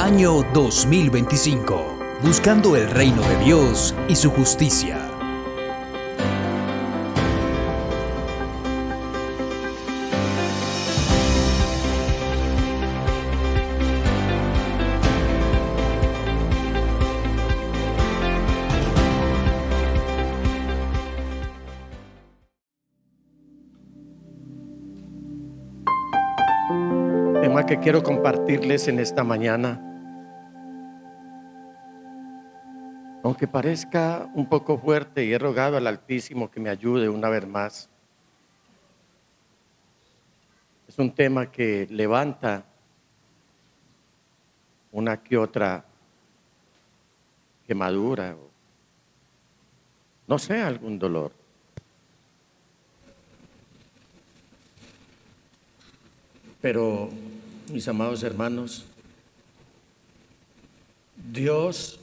Año 2025. Buscando el reino de Dios y su justicia. Tema que quiero compartirles en esta mañana, aunque parezca un poco fuerte, y he rogado al Altísimo que me ayude una vez más. Es un tema que levanta una que otra quemadura, o no sé, algún dolor. Pero, mis amados hermanos, Dios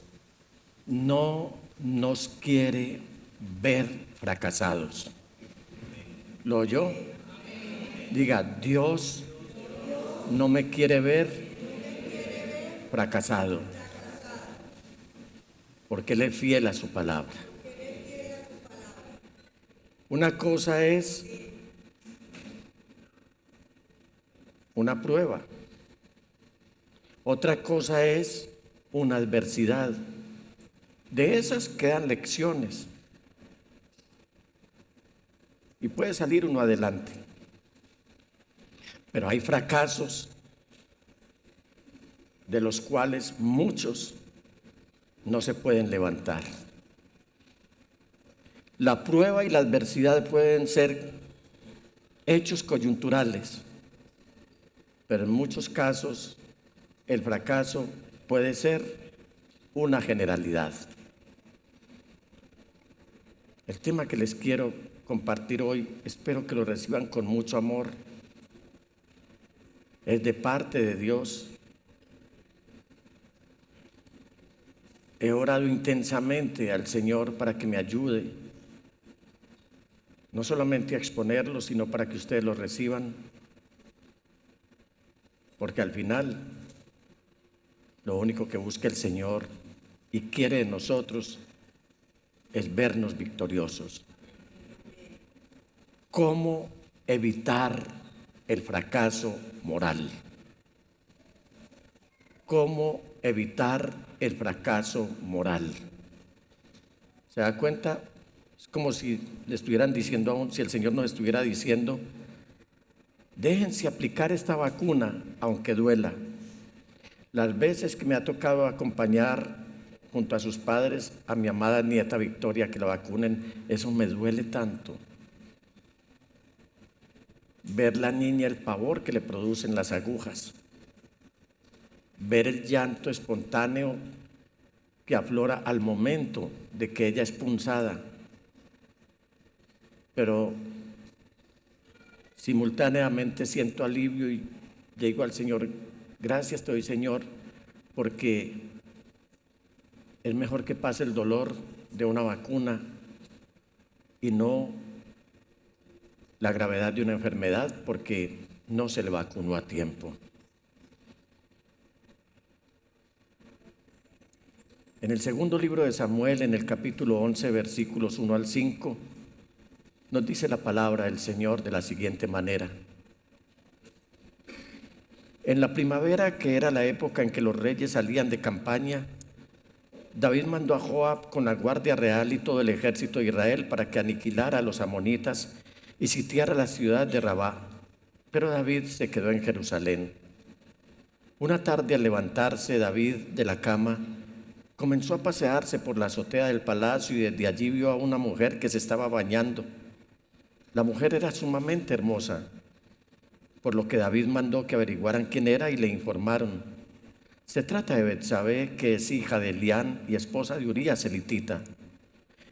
no nos quiere ver fracasados. ¿Lo oyó? Diga, Dios no me quiere ver fracasado, porque Él es fiel a su palabra. Una cosa es una prueba, otra cosa es una adversidad. De esas quedan lecciones y puede salir uno adelante. Pero hay fracasos de los cuales muchos no se pueden levantar. La prueba y la adversidad pueden ser hechos coyunturales, pero en muchos casos el fracaso puede ser una generalidad. El tema que les quiero compartir hoy, espero que lo reciban con mucho amor. Es de parte de Dios. He orado intensamente al Señor para que me ayude, no solamente a exponerlo, sino para que ustedes lo reciban. Porque al final, lo único que busca el Señor y quiere de nosotros es vernos victoriosos. ¿Cómo evitar el fracaso moral? ¿Cómo evitar el fracaso moral? ¿Se da cuenta? Es como si le estuvieran diciendo aún, si el Señor nos estuviera diciendo: déjense aplicar esta vacuna, aunque duela. Las veces que me ha tocado acompañar junto a sus padres a mi amada nieta Victoria que la vacunen, eso me duele tanto. Ver la niña, el pavor que le producen las agujas. Ver el llanto espontáneo que aflora al momento de que ella es punzada. Pero simultáneamente siento alivio y digo al Señor: gracias te doy, Señor, porque es mejor que pase el dolor de una vacuna y no la gravedad de una enfermedad, porque no se le vacunó a tiempo. En el segundo libro de Samuel, en el capítulo 11, versículos 1 al 5, nos dice la palabra del Señor de la siguiente manera: en la primavera, que era la época en que los reyes salían de campaña, David mandó a Joab con la guardia real y todo el ejército de Israel para que aniquilara a los amonitas y sitiara la ciudad de Rabá. Pero David se quedó en Jerusalén. Una tarde, al levantarse David de la cama, comenzó a pasearse por la azotea del palacio y desde allí vio a una mujer que se estaba bañando. La mujer era sumamente hermosa, por lo que David mandó que averiguaran quién era y le informaron: se trata de Betsabé, que es hija de Elián y esposa de Urías elitita.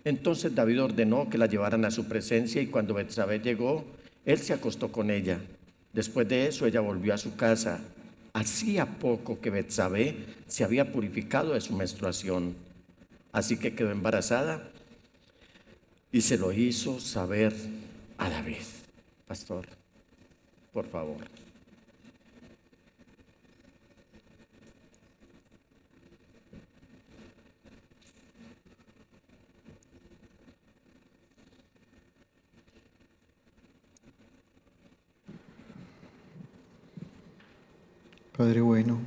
Entonces David ordenó que la llevaran a su presencia y cuando Betsabé llegó, él se acostó con ella. Después de eso ella volvió a su casa. Hacía poco que Betsabé se había purificado de su menstruación, así que quedó embarazada y se lo hizo saber a David. Pastor, por favor. Padre bueno,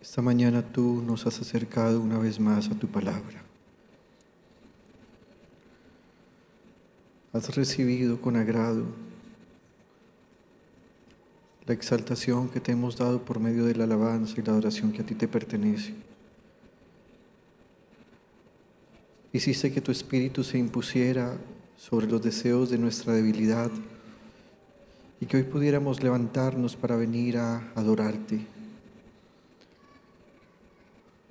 esta mañana tú nos has acercado una vez más a tu palabra. Has recibido con agrado la exaltación que te hemos dado por medio de la alabanza y la adoración que a ti te pertenece. Hiciste que tu espíritu se impusiera sobre los deseos de nuestra debilidad y que hoy pudiéramos levantarnos para venir a adorarte.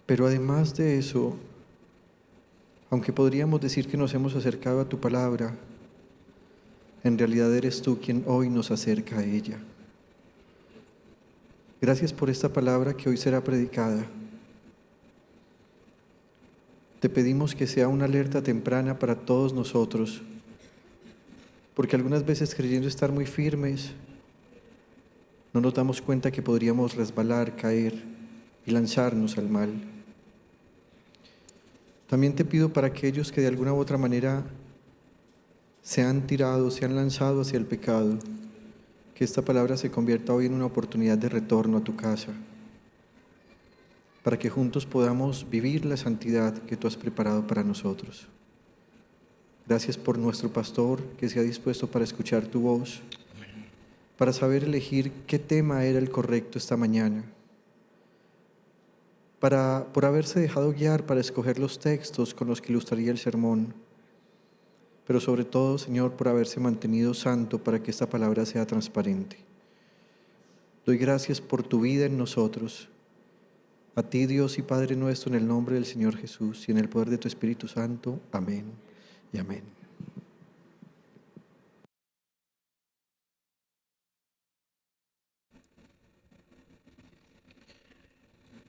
Pero además de eso, aunque podríamos decir que nos hemos acercado a tu palabra, en realidad eres tú quien hoy nos acerca a ella. Gracias por esta palabra que hoy será predicada. Te pedimos que sea una alerta temprana para todos nosotros, porque algunas veces, creyendo estar muy firmes, no nos damos cuenta que podríamos resbalar, caer y lanzarnos al mal. También te pido para aquellos que de alguna u otra manera se han tirado, se han lanzado hacia el pecado, que esta palabra se convierta hoy en una oportunidad de retorno a tu casa, para que juntos podamos vivir la santidad que tú has preparado para nosotros. Gracias por nuestro pastor que se ha dispuesto para escuchar tu voz, para saber elegir qué tema era el correcto esta mañana, por haberse dejado guiar para escoger los textos con los que ilustraría el sermón, pero sobre todo, Señor, por haberse mantenido santo para que esta palabra sea transparente. Doy gracias por tu vida en nosotros. A ti, Dios y Padre nuestro, en el nombre del Señor Jesús y en el poder de tu Espíritu Santo. Amén y amén.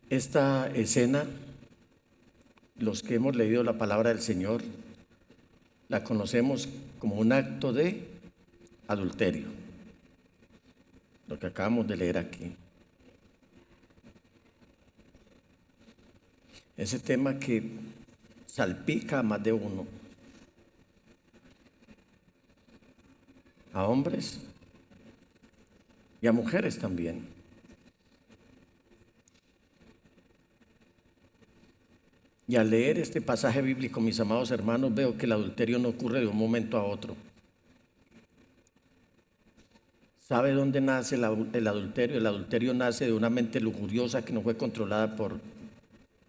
Esta escena, los que hemos leído la palabra del Señor, la conocemos como un acto de adulterio, lo que acabamos de leer aquí. Ese tema que salpica a más de uno, a hombres y a mujeres también. Y al leer este pasaje bíblico, mis amados hermanos, veo que el adulterio no ocurre de un momento a otro. ¿Sabe dónde nace el adulterio? El adulterio nace de una mente lujuriosa que no fue controlada por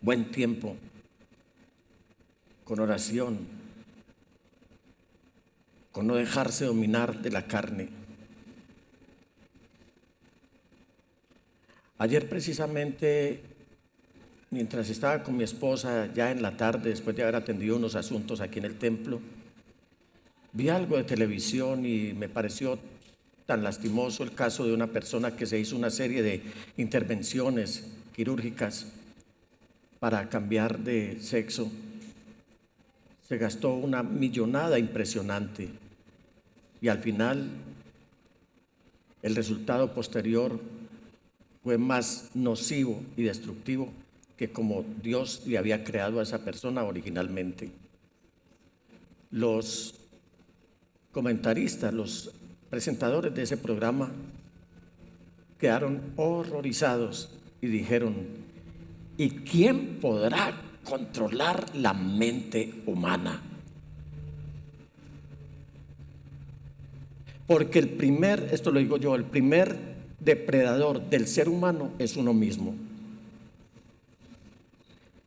buen tiempo, con oración, con no dejarse dominar de la carne. Ayer precisamente, mientras estaba con mi esposa ya en la tarde, después de haber atendido unos asuntos aquí en el templo, vi algo de televisión y me pareció tan lastimoso el caso de una persona que se hizo una serie de intervenciones quirúrgicas para cambiar de sexo. Se gastó una millonada impresionante y al final el resultado posterior fue más nocivo y destructivo que como Dios le había creado a esa persona originalmente. Los comentaristas, los presentadores de ese programa quedaron horrorizados y dijeron: ¿y quién podrá controlar la mente humana? Porque esto lo digo yo, el primer depredador del ser humano es uno mismo.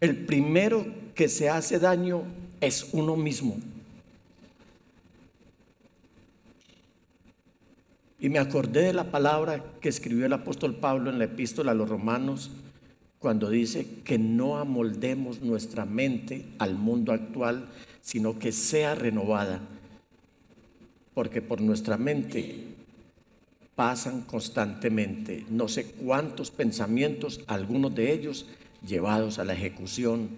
El primero que se hace daño es uno mismo. Y me acordé de la palabra que escribió el apóstol Pablo en la epístola a los Romanos, cuando dice que no amoldemos nuestra mente al mundo actual, sino que sea renovada, porque por nuestra mente pasan constantemente no sé cuántos pensamientos, algunos de ellos llevados a la ejecución.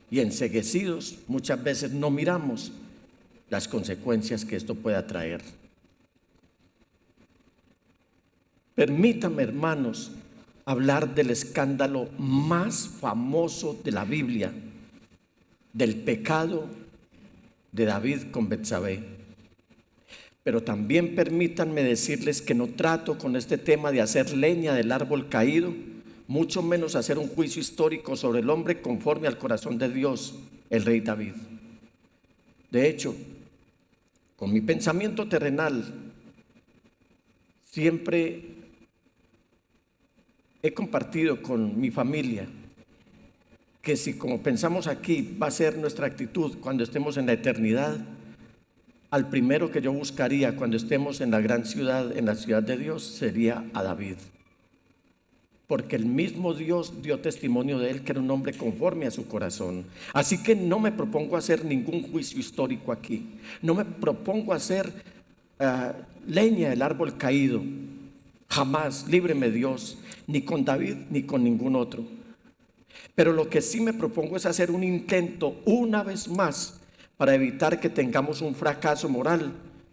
Y enceguecidos muchas veces no miramos las consecuencias que esto pueda traer. Permítame, hermanos, hablar del escándalo más famoso de la Biblia, del pecado de David con Betsabé. Pero también permítanme decirles que no trato con este tema de hacer leña del árbol caído, mucho menos hacer un juicio histórico sobre el hombre conforme al corazón de Dios, el rey David. De hecho, con mi pensamiento terrenal, siempre he compartido con mi familia que si como pensamos aquí va a ser nuestra actitud cuando estemos en la eternidad, al primero que yo buscaría cuando estemos en la gran ciudad, en la ciudad de Dios, sería a David. Porque el mismo Dios dio testimonio de él que era un hombre conforme a su corazón. Así que no me propongo hacer ningún juicio histórico aquí. No me propongo hacer leña del árbol caído. Jamás, líbreme Dios, ni con David ni con ningún otro. Pero lo que sí me propongo es hacer un intento una vez más para evitar que tengamos un fracaso moral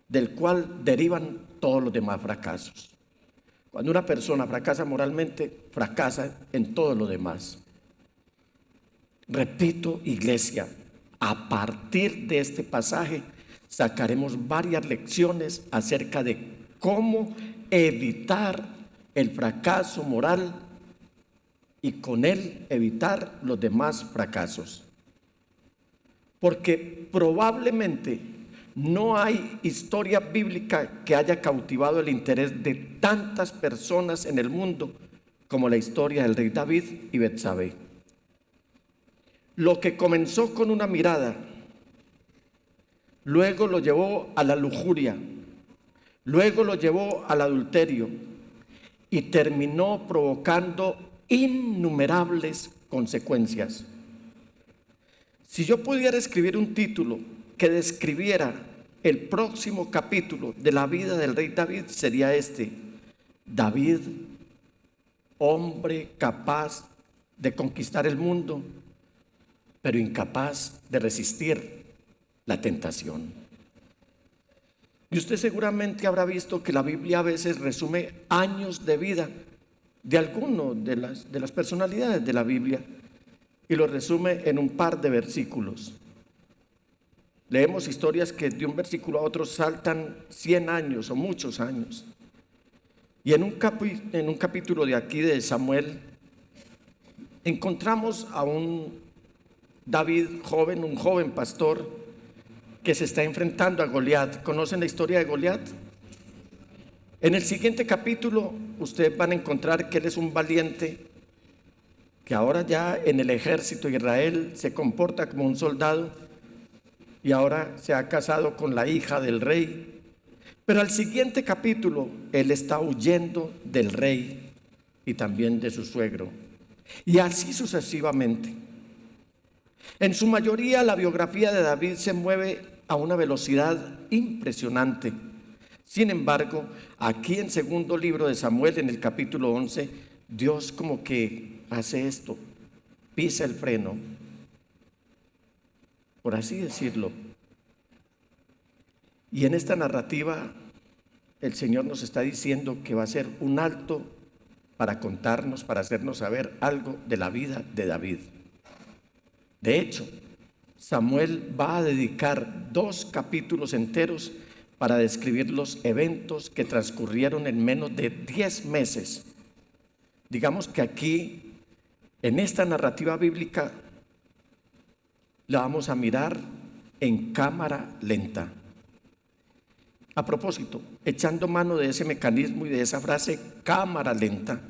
del cual derivan todos los demás fracasos. Cuando una persona fracasa moralmente, fracasa en todo lo demás. Repito, iglesia, a partir de este pasaje sacaremos varias lecciones acerca de cómo evitar el fracaso moral y con él evitar los demás fracasos. Porque probablemente no hay historia bíblica que haya cautivado el interés de tantas personas en el mundo como la historia del rey David y Betsabé. Lo que comenzó con una mirada, luego lo llevó a la lujuria, luego lo llevó al adulterio y terminó provocando innumerables consecuencias. Si yo pudiera escribir un título que describiera el próximo capítulo de la vida del rey David, sería este: David, hombre capaz de conquistar el mundo, pero incapaz de resistir la tentación. Y usted seguramente habrá visto que la Biblia a veces resume años de vida de alguno de las personalidades de la Biblia y lo resume en un par de versículos. Leemos historias que de un versículo a otro saltan 100 años o muchos años. Y en un capítulo de aquí de Samuel encontramos a un David joven, un joven pastor que se está enfrentando a Goliat. ¿Conocen la historia de Goliat? En el siguiente capítulo ustedes van a encontrar que él es un valiente que ahora ya en el ejército de Israel se comporta como un soldado y ahora se ha casado con la hija del rey. Pero al siguiente capítulo él está huyendo del rey y también de su suegro, y así sucesivamente. En su mayoría la biografía de David se mueve a una velocidad impresionante. Sin embargo, aquí en segundo libro de Samuel, en el capítulo 11, Dios como que hace esto, pisa el freno, por así decirlo. Y en esta narrativa el Señor nos está diciendo que va a ser un alto para contarnos, para hacernos saber algo de la vida de David. De hecho, Samuel va a dedicar 2 capítulos enteros para describir los eventos que transcurrieron en menos de 10 meses. Digamos que aquí, en esta narrativa bíblica, la vamos a mirar en cámara lenta. A propósito, echando mano de ese mecanismo y de esa frase cámara lenta,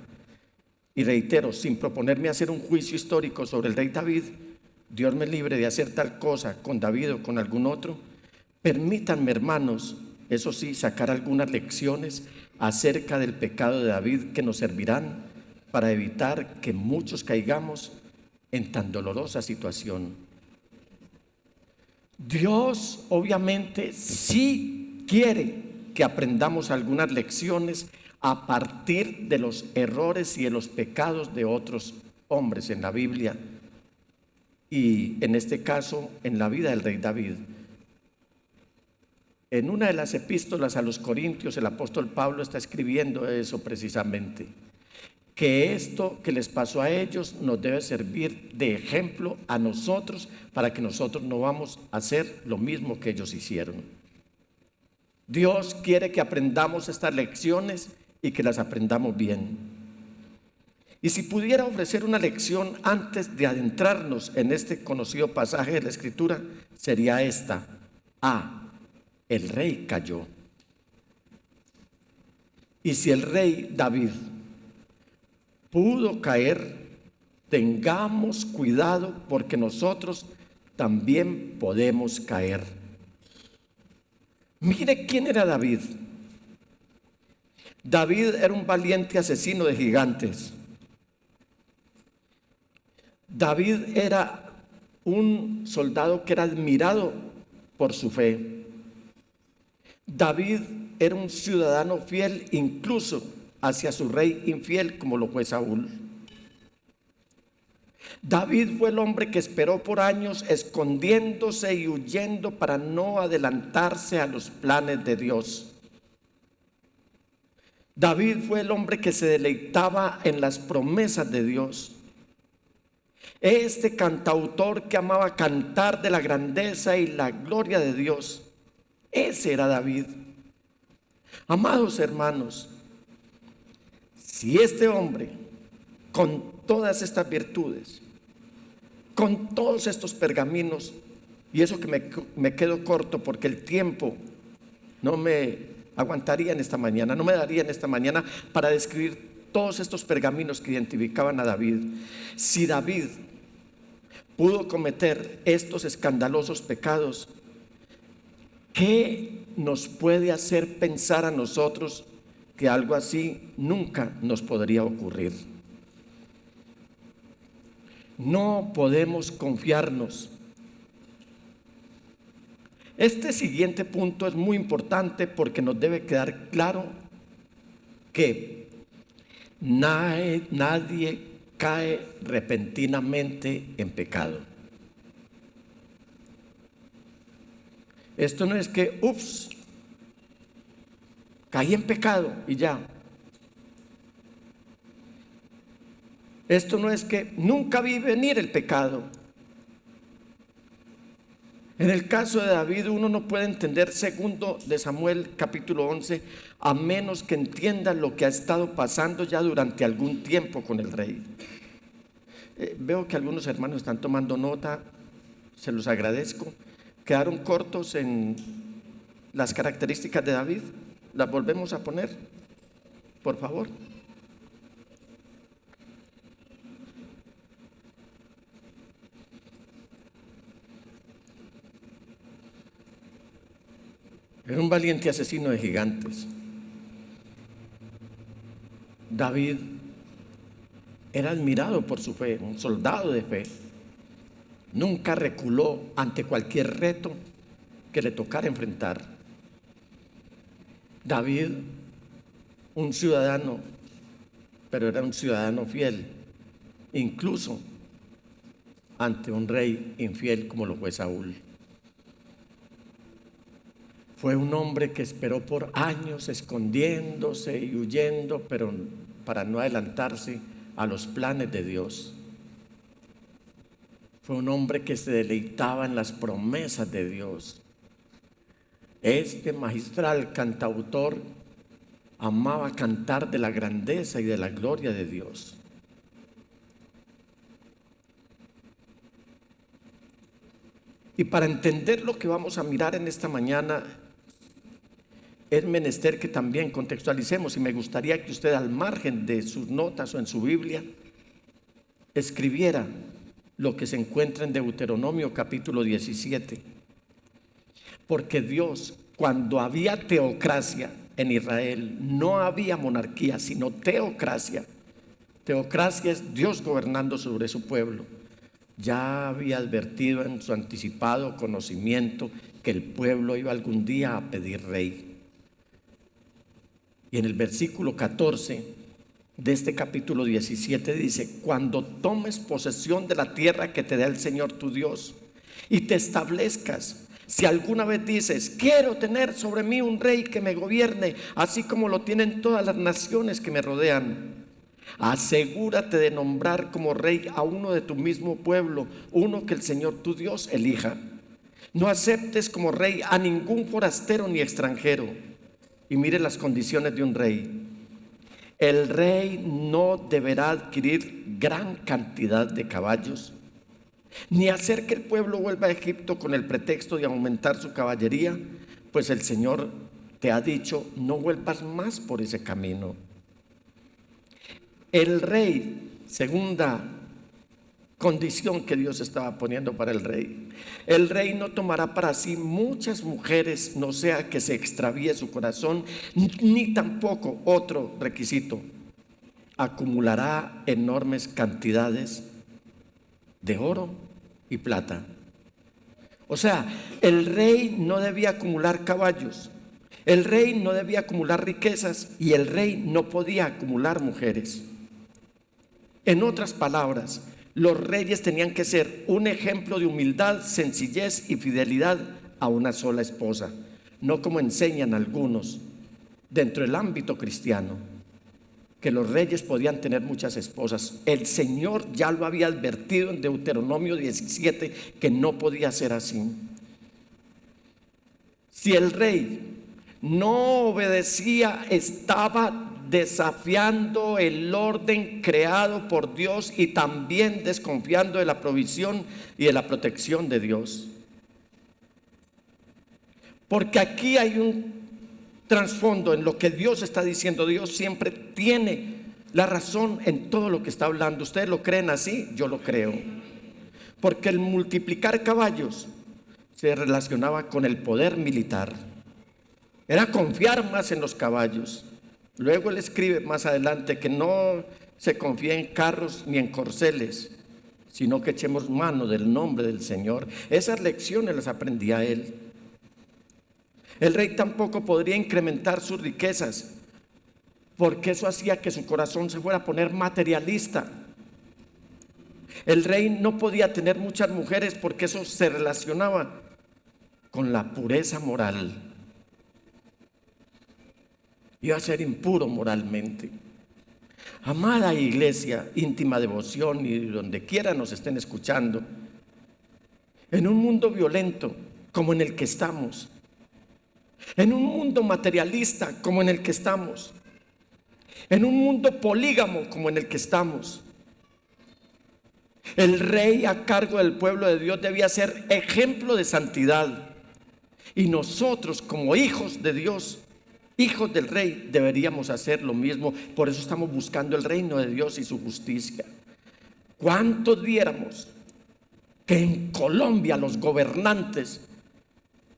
y reitero, sin proponerme hacer un juicio histórico sobre el rey David, Dios me libre de hacer tal cosa con David o con algún otro, permítanme, hermanos, eso sí, sacar algunas lecciones acerca del pecado de David que nos servirán para evitar que muchos caigamos en tan dolorosa situación. Dios obviamente sí quiere que aprendamos algunas lecciones a partir de los errores y de los pecados de otros hombres en la Biblia, y en este caso en la vida del rey David. En una de las epístolas a los Corintios, el apóstol Pablo está escribiendo eso precisamente, que esto que les pasó a ellos nos debe servir de ejemplo a nosotros para que nosotros no vamos a hacer lo mismo que ellos hicieron. Dios quiere que aprendamos estas lecciones y que las aprendamos bien. Y si pudiera ofrecer una lección antes de adentrarnos en este conocido pasaje de la Escritura, sería esta. El rey cayó. Y si el rey David pudo caer, tengamos cuidado porque nosotros también podemos caer. Mire quién era David. David era un valiente asesino de gigantes. David era un soldado que era admirado por su fe. David era un ciudadano fiel incluso hacia su rey infiel como lo fue Saúl. David fue el hombre que esperó por años escondiéndose y huyendo para no adelantarse a los planes de Dios. David fue el hombre que se deleitaba en las promesas de Dios. Este cantautor que amaba cantar de la grandeza y la gloria de Dios, ese era David. Amados hermanos, si este hombre, con todas estas virtudes, con todos estos pergaminos, y eso que me quedo corto porque el tiempo no me aguantaría en esta mañana, no me daría en esta mañana para describir todos estos pergaminos que identificaban a David. Si David pudo cometer estos escandalosos pecados, ¿qué nos puede hacer pensar a nosotros que algo así nunca nos podría ocurrir? No podemos confiarnos. Este siguiente punto es muy importante porque nos debe quedar claro que nadie cae repentinamente en pecado. Esto no es que, caí en pecado y ya. Esto no es que nunca vi venir el pecado. En el caso de David, uno no puede entender 2 de Samuel capítulo 11 a menos que entienda lo que ha estado pasando ya durante algún tiempo con el rey. Veo que algunos hermanos están tomando nota, se los agradezco. Quedaron cortos en las características de David. ¿Las volvemos a poner? Por favor. Era un valiente asesino de gigantes. David era admirado por su fe, un soldado de fe. Nunca reculó ante cualquier reto que le tocara enfrentar. David, un ciudadano, pero era un ciudadano fiel, incluso ante un rey infiel como lo fue Saúl. Fue un hombre que esperó por años escondiéndose y huyendo, pero para no adelantarse a los planes de Dios. Fue un hombre que se deleitaba en las promesas de Dios. Este magistral cantautor amaba cantar de la grandeza y de la gloria de Dios. Y para entender lo que vamos a mirar en esta mañana, es menester que también contextualicemos, y me gustaría que usted, al margen de sus notas o en su Biblia, escribiera lo que se encuentra en Deuteronomio capítulo 17. Porque Dios, cuando había teocracia en Israel, no había monarquía, sino teocracia. Teocracia es Dios gobernando sobre su pueblo. Ya había advertido en su anticipado conocimiento que el pueblo iba algún día a pedir rey. Y en el versículo 14 de este capítulo 17 dice: cuando tomes posesión de la tierra que te da el Señor tu Dios y te establezcas, si alguna vez dices, quiero tener sobre mí un rey que me gobierne, así como lo tienen todas las naciones que me rodean, asegúrate de nombrar como rey a uno de tu mismo pueblo, uno que el Señor tu Dios elija. No aceptes como rey a ningún forastero ni extranjero. Y mire las condiciones de un rey. El rey no deberá adquirir gran cantidad de caballos, ni hacer que el pueblo vuelva a Egipto con el pretexto de aumentar su caballería, pues el Señor te ha dicho, no vuelvas más por ese camino. El rey, segunda condición que Dios estaba poniendo para el rey no tomará para sí muchas mujeres, no sea que se extravíe su corazón, ni tampoco, otro requisito, acumulará enormes cantidades de oro y plata. O sea, el rey no debía acumular caballos, el rey no debía acumular riquezas y el rey no podía acumular mujeres. En otras palabras, los reyes tenían que ser un ejemplo de humildad, sencillez y fidelidad a una sola esposa, no como enseñan algunos dentro del ámbito cristiano, que los reyes podían tener muchas esposas. El Señor ya lo había advertido en Deuteronomio 17 que no podía ser así. Si el rey no obedecía, estaba desafiando el orden creado por Dios y también desconfiando de la provisión y de la protección de Dios. Porque aquí hay un trasfondo en lo que Dios está diciendo. Dios siempre tiene la razón en todo lo que está hablando. ¿Ustedes lo creen así? Yo lo creo. Porque el multiplicar caballos se relacionaba con el poder militar. Era confiar más en los caballos. Luego él escribe más adelante que no se confía en carros ni en corceles, sino que echemos mano del nombre del Señor. Esas lecciones las aprendía él. El rey tampoco podría incrementar sus riquezas, porque eso hacía que su corazón se fuera a poner materialista. El rey no podía tener muchas mujeres porque eso se relacionaba con la pureza moral. Iba a ser impuro moralmente. Amada iglesia, íntima devoción y donde quiera nos estén escuchando, en un mundo violento como en el que estamos, en un mundo materialista como en el que estamos, en un mundo polígamo como en el que estamos, el rey a cargo del pueblo de Dios debía ser ejemplo de santidad. Y nosotros como hijos de Dios, hijos del rey, deberíamos hacer lo mismo. Por eso estamos buscando el reino de Dios y su justicia. ¿Cuánto diéramos que en Colombia los gobernantes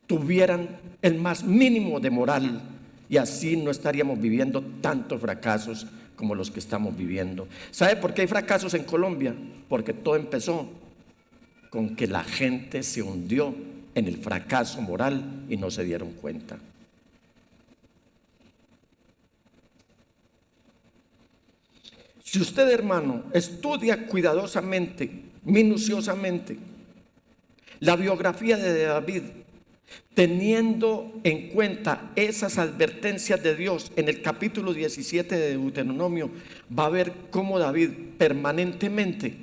tuvieran el más mínimo de moral? Y así no estaríamos viviendo tantos fracasos como los que estamos viviendo. ¿Sabe por qué hay fracasos en Colombia? Porque todo empezó con que la gente se hundió en el fracaso moral y no se dieron cuenta. Si usted, hermano, estudia cuidadosamente, minuciosamente la biografía de David, teniendo en cuenta esas advertencias de Dios en el capítulo 17 de Deuteronomio, va a ver cómo David permanentemente,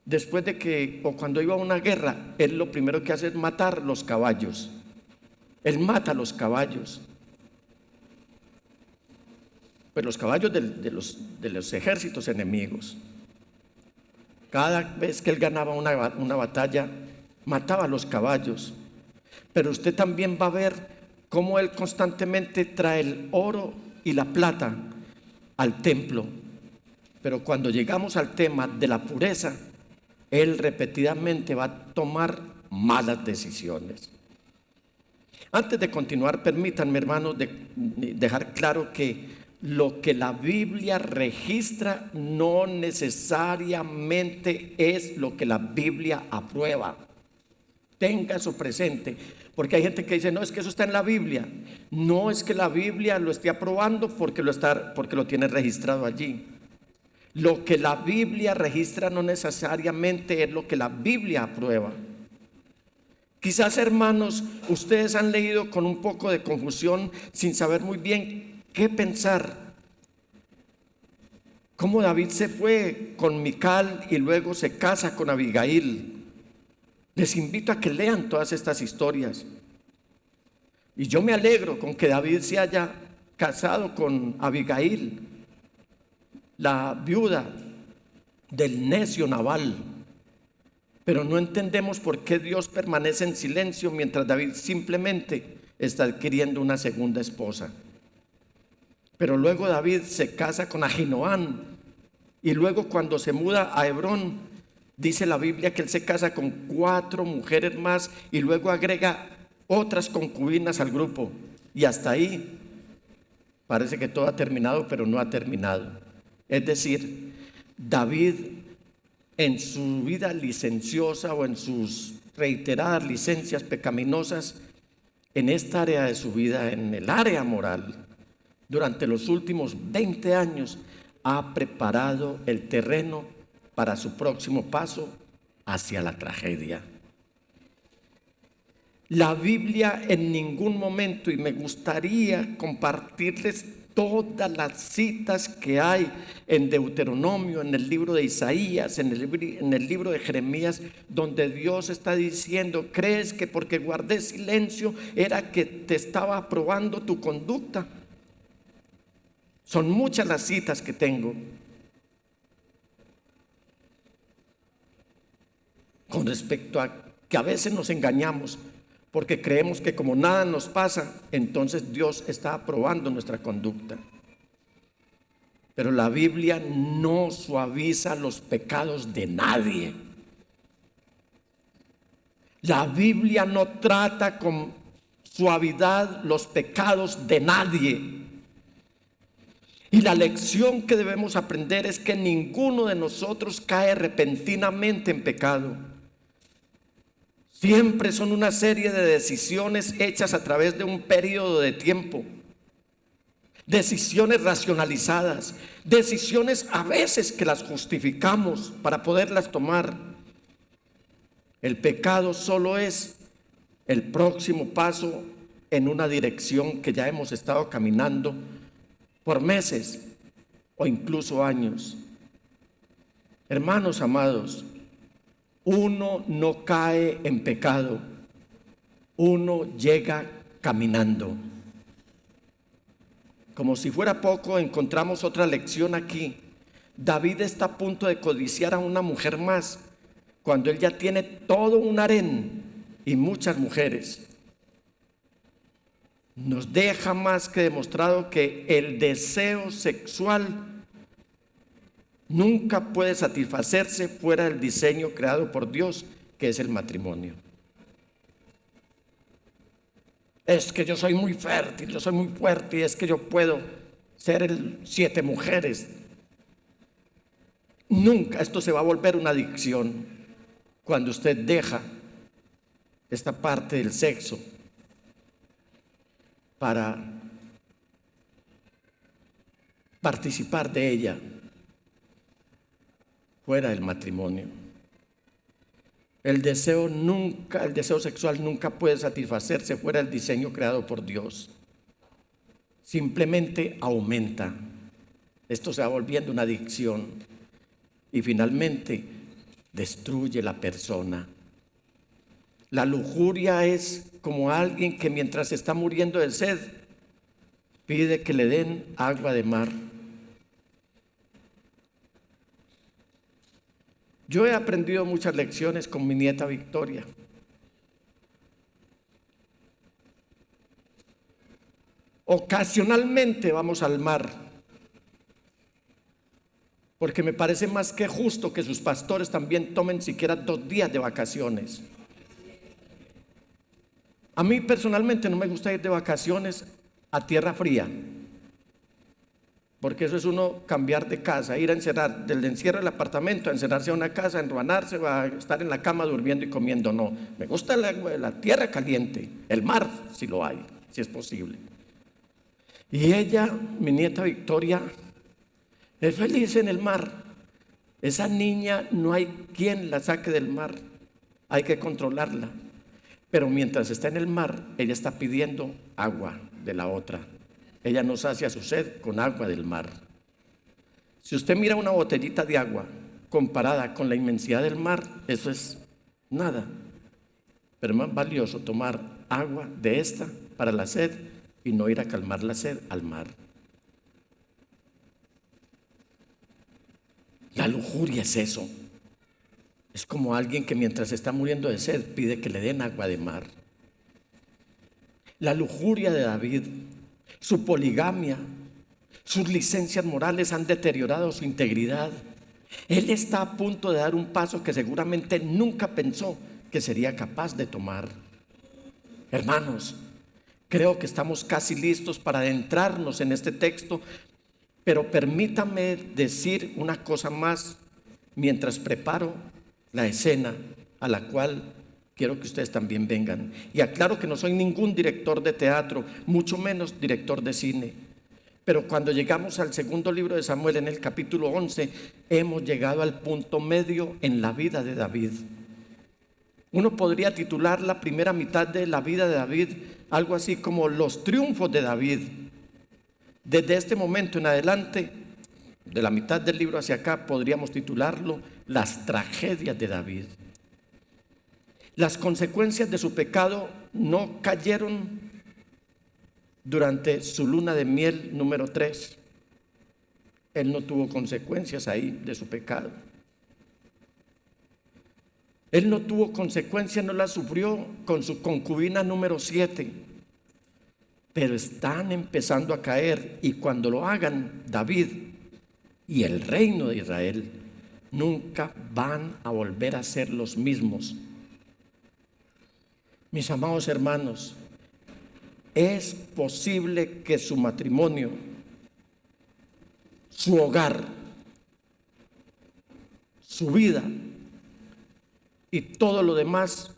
después de que, o cuando iba a una guerra, él lo primero que hace es matar los caballos. Él mata los caballos. Pues los caballos de los ejércitos enemigos. Cada vez que él ganaba una batalla, mataba a los caballos. Pero usted también va a ver cómo él constantemente trae el oro y la plata al templo. Pero cuando llegamos al tema de la pureza, él repetidamente va a tomar malas decisiones. Antes de continuar, permítanme, hermanos, dejar claro que lo que la Biblia registra no necesariamente es lo que la Biblia aprueba. Tenga eso presente, porque hay gente que dice, no, es que eso está en la Biblia. No es que la Biblia lo esté aprobando porque lo tiene registrado allí. Lo que la Biblia registra no necesariamente es lo que la Biblia aprueba. Quizás, hermanos, ustedes han leído con un poco de confusión, sin saber muy bien qué pensar. Cómo David se fue con Mical y luego se casa con Abigail. Les invito a que lean todas estas historias. Y yo me alegro con que David se haya casado con Abigail, la viuda del necio Nabal. Pero no entendemos por qué Dios permanece en silencio mientras David simplemente está adquiriendo una segunda esposa. Pero luego David se casa con Ahinoam, y luego cuando se muda a Hebrón, dice la Biblia que él se casa con 4 mujeres más y luego agrega otras concubinas al grupo. Y hasta ahí parece que todo ha terminado, pero no ha terminado. Es decir, David en su vida licenciosa o en sus reiteradas licencias pecaminosas, en esta área de su vida, en el área moral, durante los últimos 20 años ha preparado el terreno para su próximo paso hacia la tragedia. La Biblia en ningún momento, y me gustaría compartirles todas las citas que hay en Deuteronomio, en el libro de Isaías, en el libro de Jeremías, donde Dios está diciendo: ¿crees que porque guardé silencio era que te estaba aprobando tu conducta? Son muchas las citas que tengo con respecto a que a veces nos engañamos porque creemos que como nada nos pasa, entonces Dios está aprobando nuestra conducta. Pero la Biblia no suaviza los pecados de nadie. La Biblia no trata con suavidad los pecados de nadie. Y la lección que debemos aprender es que ninguno de nosotros cae repentinamente en pecado. Siempre son una serie de decisiones hechas a través de un periodo de tiempo. Decisiones racionalizadas, decisiones a veces que las justificamos para poderlas tomar. El pecado solo es el próximo paso en una dirección que ya hemos estado caminando por meses o incluso años. Hermanos amados, uno no cae en pecado, uno llega caminando. Como si fuera poco, encontramos otra lección aquí. David está a punto de codiciar a una mujer más, cuando él ya tiene todo un harén y muchas mujeres. Nos deja más que demostrado que el deseo sexual nunca puede satisfacerse fuera del diseño creado por Dios, que es el matrimonio. Es que yo soy muy fértil, yo soy muy fuerte y es que yo puedo ser el 7 mujeres. Nunca esto se va a volver una adicción cuando usted deja esta parte del sexo para participar de ella fuera del matrimonio. El deseo sexual nunca puede satisfacerse fuera del diseño creado por Dios. Simplemente aumenta. Esto se va volviendo una adicción y finalmente destruye la persona. La lujuria es como alguien que mientras está muriendo de sed pide que le den agua de mar. Yo he aprendido muchas lecciones con mi nieta Victoria. Ocasionalmente vamos al mar, porque me parece más que justo que sus pastores también tomen siquiera 2 días de vacaciones. A mí personalmente no me gusta ir de vacaciones a tierra fría, porque eso es uno cambiar de casa, ir a encerrar, del encierro del apartamento, a encerrarse a una casa, a enruanarse, a estar en la cama durmiendo y comiendo. No, me gusta la tierra caliente, el mar si lo hay, si es posible. Y ella, mi nieta Victoria, es feliz en el mar. Esa niña no hay quien la saque del mar, hay que controlarla. Pero mientras está en el mar, ella está pidiendo agua de la otra. Ella no sacia su sed con agua del mar. Si usted mira una botellita de agua comparada con la inmensidad del mar, eso es nada. pero es más valioso tomar agua de esta para la sed y no ir a calmar la sed al mar. La lujuria es eso. Es como alguien que mientras está muriendo de sed pide que le den agua de mar. La lujuria de David, su poligamia, sus licencias morales han deteriorado su integridad. Él está a punto de dar un paso que seguramente nunca pensó que sería capaz de tomar. Hermanos, creo que estamos casi listos para adentrarnos en este texto, pero permítame decir una cosa más mientras preparo la escena a la cual quiero que ustedes también vengan. Y aclaro que no soy ningún director de teatro, mucho menos director de cine. Pero cuando llegamos al segundo libro de Samuel, en el capítulo 11, hemos llegado al punto medio en la vida de David. Uno podría titular la primera mitad de la vida de David algo así como los triunfos de David. Desde este momento en adelante, de la mitad del libro hacia acá, podríamos titularlo las tragedias de David. Las consecuencias de su pecado no cayeron durante su luna de miel número 3. Él no tuvo consecuencias ahí de su pecado. Él no tuvo consecuencias, no las sufrió con su concubina número 7. Pero están empezando a caer, y cuando lo hagan, David y el reino de Israel nunca van a volver a ser los mismos. Mis amados hermanos, es posible que su matrimonio, su hogar, su vida y todo lo demás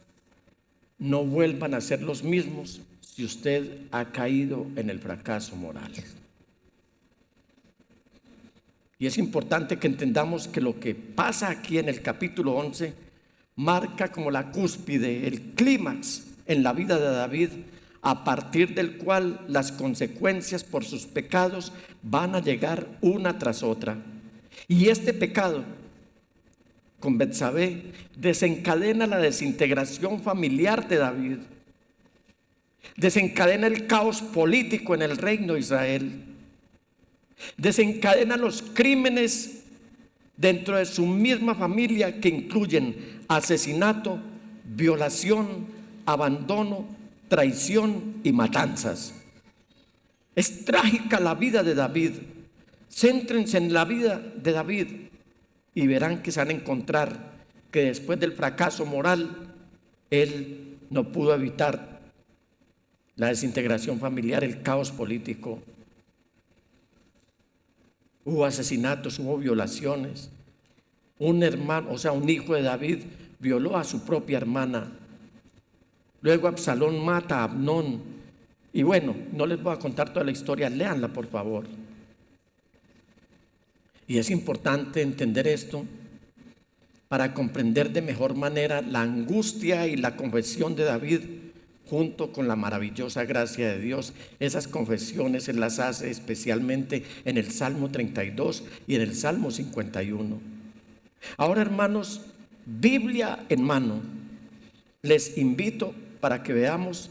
no vuelvan a ser los mismos si usted ha caído en el fracaso moral. Y es importante que entendamos que lo que pasa aquí en el capítulo 11 marca como la cúspide, el clímax en la vida de David, a partir del cual las consecuencias por sus pecados van a llegar una tras otra. Y este pecado con Betsabé desencadena la desintegración familiar de David, desencadena el caos político en el reino de Israel, desencadena los crímenes dentro de su misma familia, que incluyen asesinato, violación, abandono, traición y matanzas. Es trágica la vida de David. Céntrense en la vida de David y verán que se van a encontrar que después del fracaso moral, él no pudo evitar la desintegración familiar, el caos político. Hubo asesinatos, hubo violaciones. Un hermano, un hijo de David violó a su propia hermana. Luego Absalón mata a Amnón. Y bueno, no les voy a contar toda la historia, léanla por favor. Y es importante entender esto para comprender de mejor manera la angustia y la confesión de David junto con la maravillosa gracia de Dios. Esas confesiones Él las hace especialmente en el Salmo 32 y en el Salmo 51. Ahora, hermanos, Biblia en mano, les invito para que veamos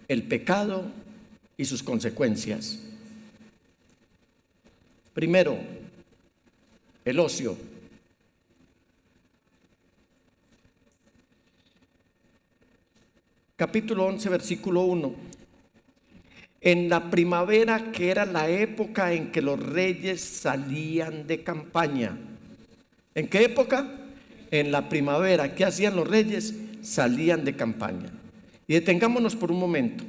el pecado y sus consecuencias. Primero, el ocio. Capítulo 11, versículo 1. En la primavera, que era la época en que los reyes salían de campaña. ¿En qué época? En la primavera. ¿Qué hacían los reyes? Salían de campaña. Y detengámonos por un momento,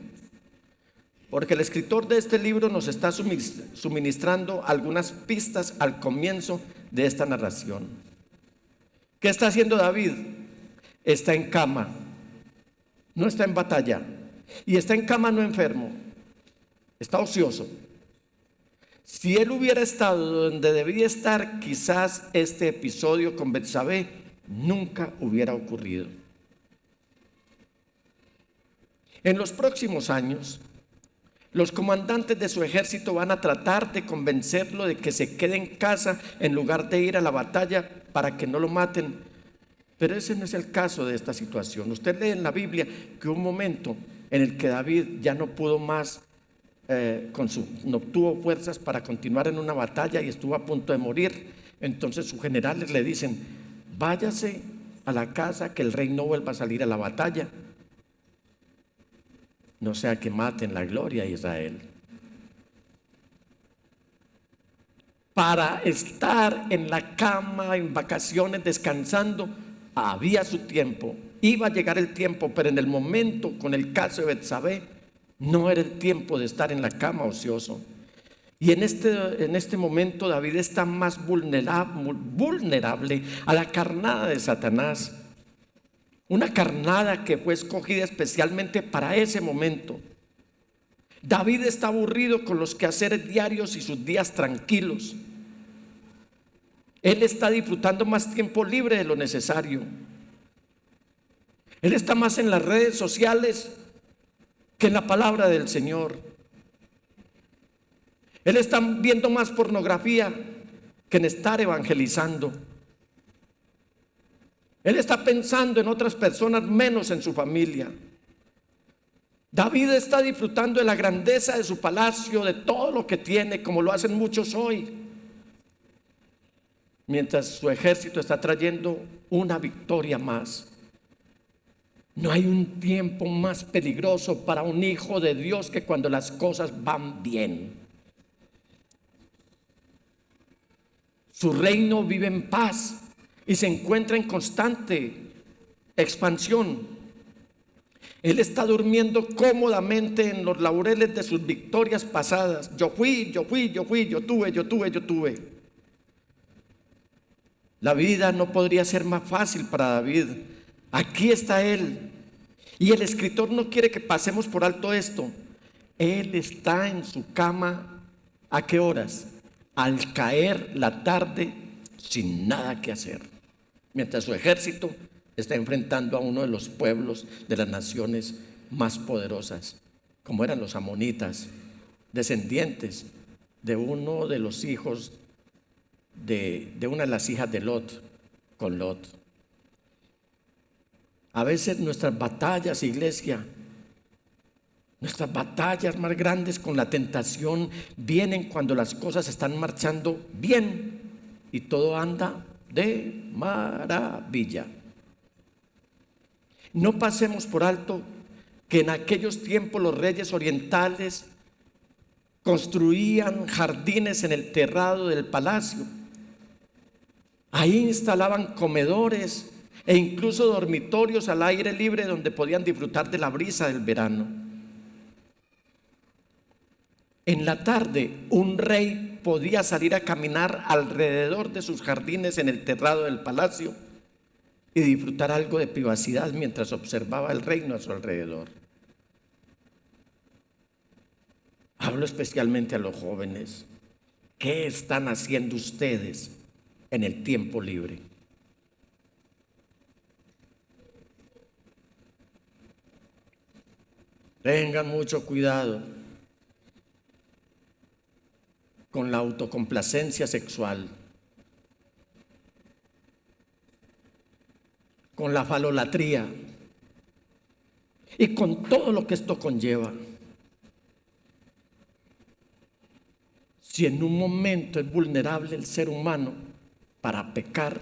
porque el escritor de este libro nos está suministrando algunas pistas al comienzo de esta narración. ¿Qué está haciendo David? Está en cama, no está en batalla. Y está en cama, no enfermo, está ocioso. Si él hubiera estado donde debía estar, quizás este episodio con Betsabé nunca hubiera ocurrido. En los próximos años, los comandantes de su ejército van a tratar de convencerlo de que se quede en casa en lugar de ir a la batalla para que no lo maten. Pero ese no es el caso de esta situación. Usted lee en la Biblia que hubo un momento en el que David ya no pudo más, no tuvo fuerzas para continuar en una batalla y estuvo a punto de morir. Entonces sus generales le dicen: váyase a la casa, que el rey no vuelva a salir a la batalla, no sea que maten la gloria a Israel. Para estar en la cama, en vacaciones, descansando, había su tiempo, iba a llegar el tiempo, pero en el momento, con el caso de Betsabé, no era el tiempo de estar en la cama ocioso. Y en este momento David está más vulnerable a la carnada de Satanás. Una carnada que fue escogida especialmente para ese momento. David está aburrido con los quehaceres diarios y sus días tranquilos. Él está disfrutando más tiempo libre de lo necesario. Él está más en las redes sociales que en la palabra del Señor. Él está viendo más pornografía que en estar evangelizando. Él está pensando en otras personas menos en su familia. David está disfrutando de la grandeza de su palacio, de todo lo que tiene, como lo hacen muchos hoy, mientras su ejército está trayendo una victoria más. No hay un tiempo más peligroso para un hijo de Dios que cuando las cosas van bien. Su reino vive en paz y se encuentra en constante expansión. Él está durmiendo cómodamente en los laureles de sus victorias pasadas. Yo tuve. La vida no podría ser más fácil para David. Aquí está él. Y el escritor no quiere que pasemos por alto esto. Él está en su cama, ¿a qué horas? Al caer la tarde, sin nada que hacer, mientras su ejército está enfrentando a uno de los pueblos de las naciones más poderosas, como eran los amonitas, descendientes de uno de los hijos de una de las hijas de Lot, con Lot. A veces nuestras batallas, iglesia, nuestras batallas más grandes con la tentación vienen cuando las cosas están marchando bien y todo anda de maravilla. No pasemos por alto que en aquellos tiempos los reyes orientales construían jardines en el terrado del palacio. Ahí instalaban comedores e incluso dormitorios al aire libre donde podían disfrutar de la brisa del verano. En la tarde, un rey podía salir a caminar alrededor de sus jardines en el terrado del palacio y disfrutar algo de privacidad mientras observaba el reino a su alrededor. Hablo especialmente a los jóvenes. ¿Qué están haciendo ustedes en el tiempo libre? Tengan mucho cuidado con la autocomplacencia sexual, con la falolatría y con todo lo que esto conlleva. Si en un momento es vulnerable el ser humano para pecar,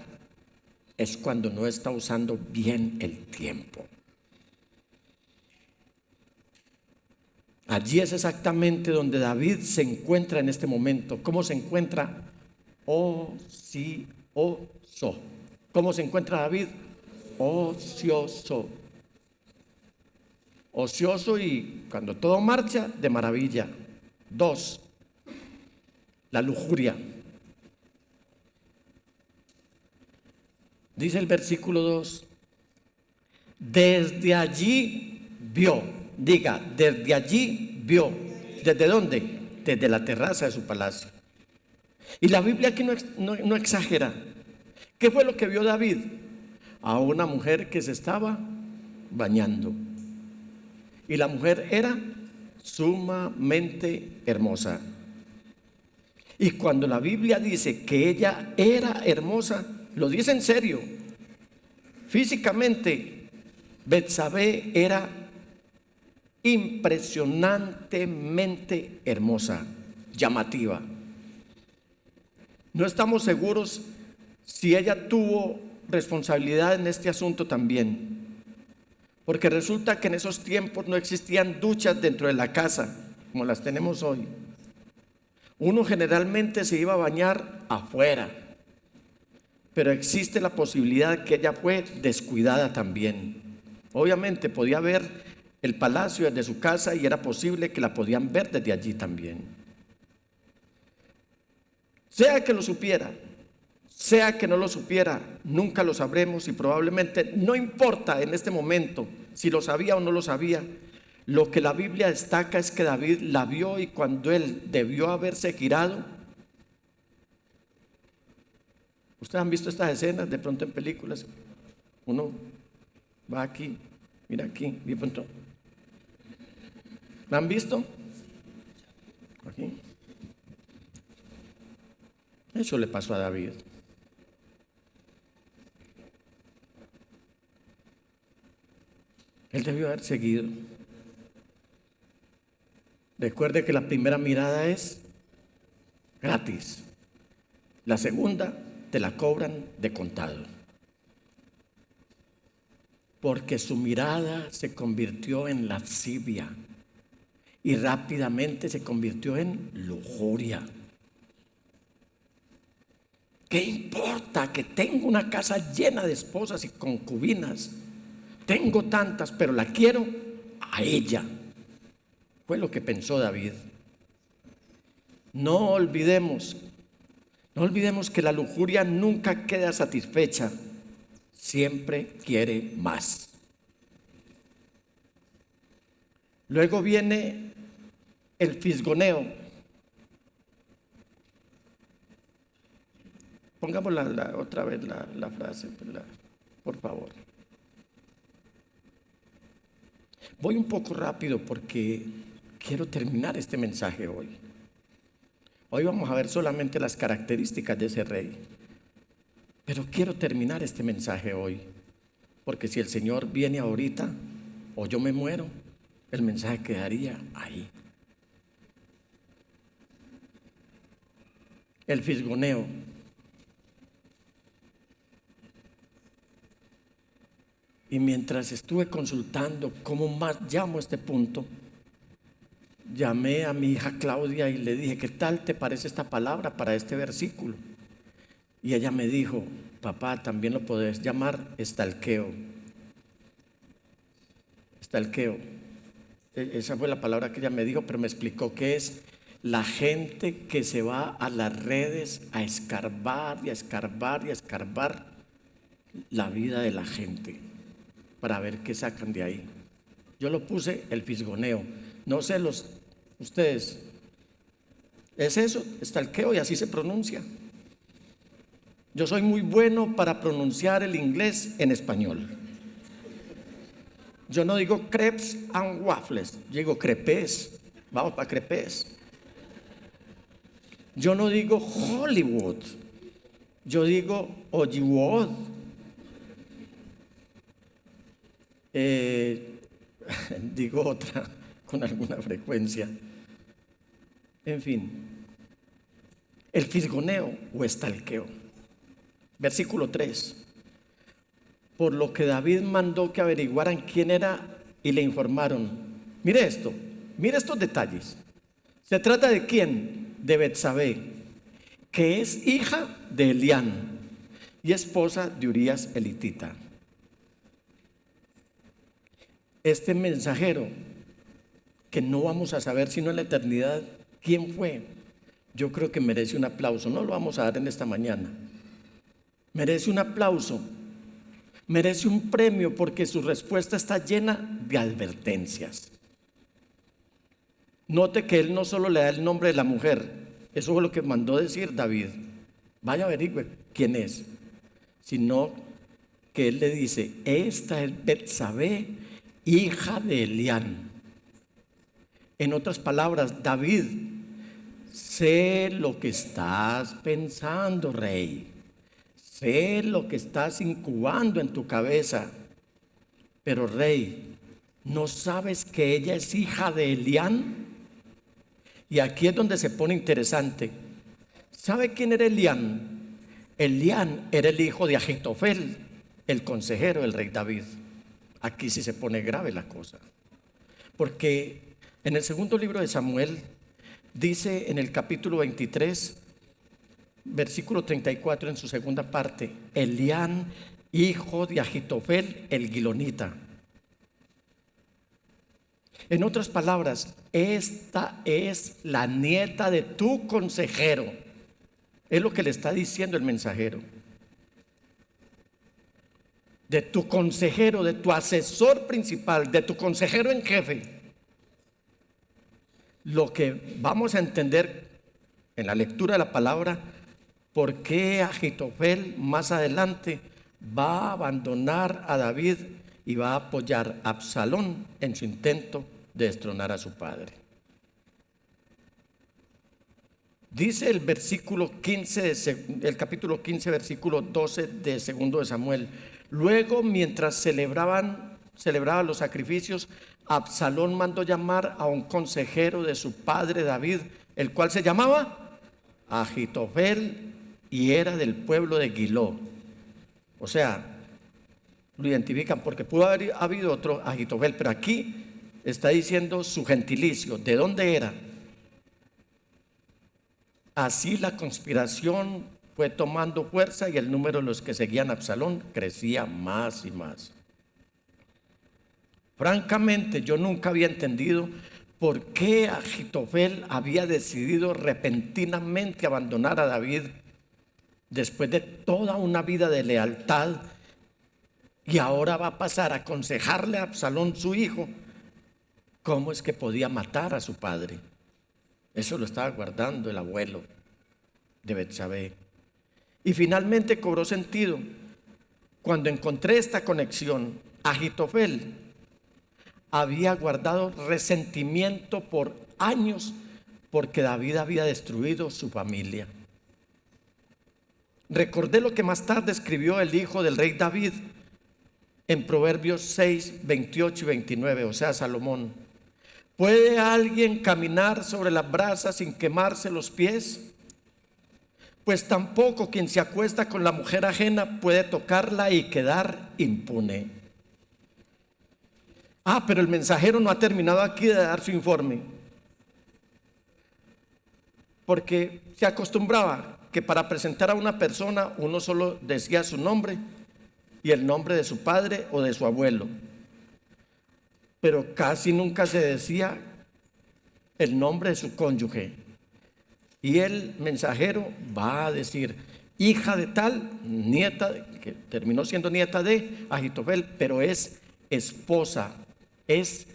es cuando no está usando bien el tiempo. Allí es exactamente donde David se encuentra en este momento. ¿Cómo se encuentra? Ocioso. ¿Cómo se encuentra David? Ocioso. Ocioso y cuando todo marcha, de maravilla. 2. La lujuria. Dice el versículo 2. Desde allí vio. Diga, desde allí vio. ¿Desde dónde? Desde la terraza de su palacio. Y la Biblia aquí no exagera. ¿Qué fue lo que vio David? A una mujer que se estaba bañando. Y la mujer era sumamente hermosa. Y cuando la Biblia dice que ella era hermosa, lo dice en serio. Físicamente, Betsabé era impresionantemente hermosa, llamativa. No estamos seguros si ella tuvo responsabilidad en este asunto también, porque resulta que en esos tiempos no existían duchas dentro de la casa como las tenemos hoy. Uno generalmente se iba a bañar afuera, pero existe la posibilidad que ella fue descuidada también. Obviamente podía ver el palacio desde su casa y era posible que la podían ver desde allí también. Sea que lo supiera, sea que no lo supiera, nunca lo sabremos y probablemente no importa en este momento si lo sabía o no lo sabía. Lo que la Biblia destaca es que David la vio y cuando él debió haberse girado. Ustedes han visto estas escenas de pronto en películas. Uno va aquí, mira aquí, y de pronto. ¿La han visto? Aquí. Eso le pasó a David. Él debió haber seguido. Recuerde que la primera mirada es gratis. La segunda te la cobran de contado. Porque su mirada se convirtió en lascivia y rápidamente se convirtió en lujuria. ¿Qué importa que tengo una casa llena de esposas y concubinas? Tengo tantas, pero la quiero a ella. Fue lo que pensó David. No olvidemos que la lujuria nunca queda satisfecha, siempre quiere más. Luego viene el fisgoneo. Pongamos otra vez la frase, por favor. Voy un poco rápido porque quiero terminar este mensaje hoy. Hoy vamos a ver solamente las características de ese rey. Pero quiero terminar este mensaje hoy, porque si el Señor viene ahorita o yo me muero, el mensaje quedaría ahí. El fisgoneo. Y mientras estuve consultando cómo más llamo a este punto, llamé a mi hija Claudia y le dije, ¿qué tal te parece esta palabra para este versículo? Y ella me dijo, papá, también lo podés llamar estalqueo. Estalqueo. Esa fue la palabra que ella me dijo, pero me explicó que es la gente que se va a las redes a escarbar y a escarbar y a escarbar la vida de la gente para ver qué sacan de ahí. Yo lo puse el fisgoneo. No sé ustedes, es eso, estalqueo, y así se pronuncia. Yo soy muy bueno para pronunciar el inglés en español. Yo no digo crepes and waffles, yo digo crepes. Vamos para crepes. Yo no digo Hollywood, yo digo Hollywood. Digo otra con alguna frecuencia. En fin, el fisgoneo o estalqueo. Versículo 3. Por lo que David mandó que averiguaran quién era y le informaron. Mire esto, mire estos detalles. Se trata de quién, de Betsabé, que es hija de Elián y esposa de Urías elitita. Este mensajero, que no vamos a saber sino en la eternidad quién fue, yo creo que merece un aplauso. No lo vamos a dar en esta mañana. Merece un aplauso, merece un premio, porque su respuesta está llena de advertencias. Note que él no solo le da el nombre de la mujer, eso fue lo que mandó decir David, vaya averigüe quién es, sino que él le dice, esta es Betsabé, hija de Elián. En otras palabras, David, sé lo que estás pensando, rey. sé lo que estás incubando en tu cabeza, pero rey, ¿no sabes que ella es hija de Elián? Y aquí es donde se pone interesante. ¿Sabe quién era Elián? Elián era el hijo de Ahitofel, el consejero del rey David. Aquí sí se pone grave la cosa, porque en el segundo libro de Samuel dice en el capítulo 23, versículo 34, en su segunda parte, Elián, hijo de Ahitofel el Gilonita. En otras palabras, esta es la nieta de tu consejero. Es lo que le está diciendo el mensajero. De tu consejero, de tu asesor principal, de tu consejero en jefe. Lo que vamos a entender en la lectura de la palabra, por qué Ahitofel más adelante va a abandonar a David y va a apoyar a Absalón en su intento de destronar a su padre. Dice el versículo 15, el capítulo 15, versículo 12 de segundo de Samuel. Luego, mientras celebraban los sacrificios, Absalón mandó llamar a un consejero de su padre David, el cual se llamaba Ahitofel y era del pueblo de Giló. O sea, lo identifican porque pudo haber habido otro Ahitofel, pero aquí está diciendo su gentilicio, ¿de dónde era? Así la conspiración fue tomando fuerza y el número de los que seguían a Absalón crecía más y más. Francamente, yo nunca había entendido por qué Ahitofel había decidido repentinamente abandonar a David después de toda una vida de lealtad, y ahora va a pasar a aconsejarle a Absalón, su hijo, cómo es que podía matar a su padre. Eso lo estaba guardando el abuelo de Betsabé. Y finalmente cobró sentido cuando encontré esta conexión. Ahitofel había guardado resentimiento por años porque David había destruido su familia. Recordé lo que más tarde escribió el hijo del rey David en Proverbios 6, 28 y 29, o sea, Salomón. ¿Puede alguien caminar sobre las brasas sin quemarse los pies? Pues tampoco quien se acuesta con la mujer ajena puede tocarla y quedar impune. Pero el mensajero no ha terminado aquí de dar su informe, porque se acostumbraba que para presentar a una persona uno solo decía su nombre y el nombre de su padre o de su abuelo, pero casi nunca se decía el nombre de su cónyuge. Y el mensajero va a decir, hija de tal, nieta, que terminó siendo nieta de Ahitofel, pero es esposa, es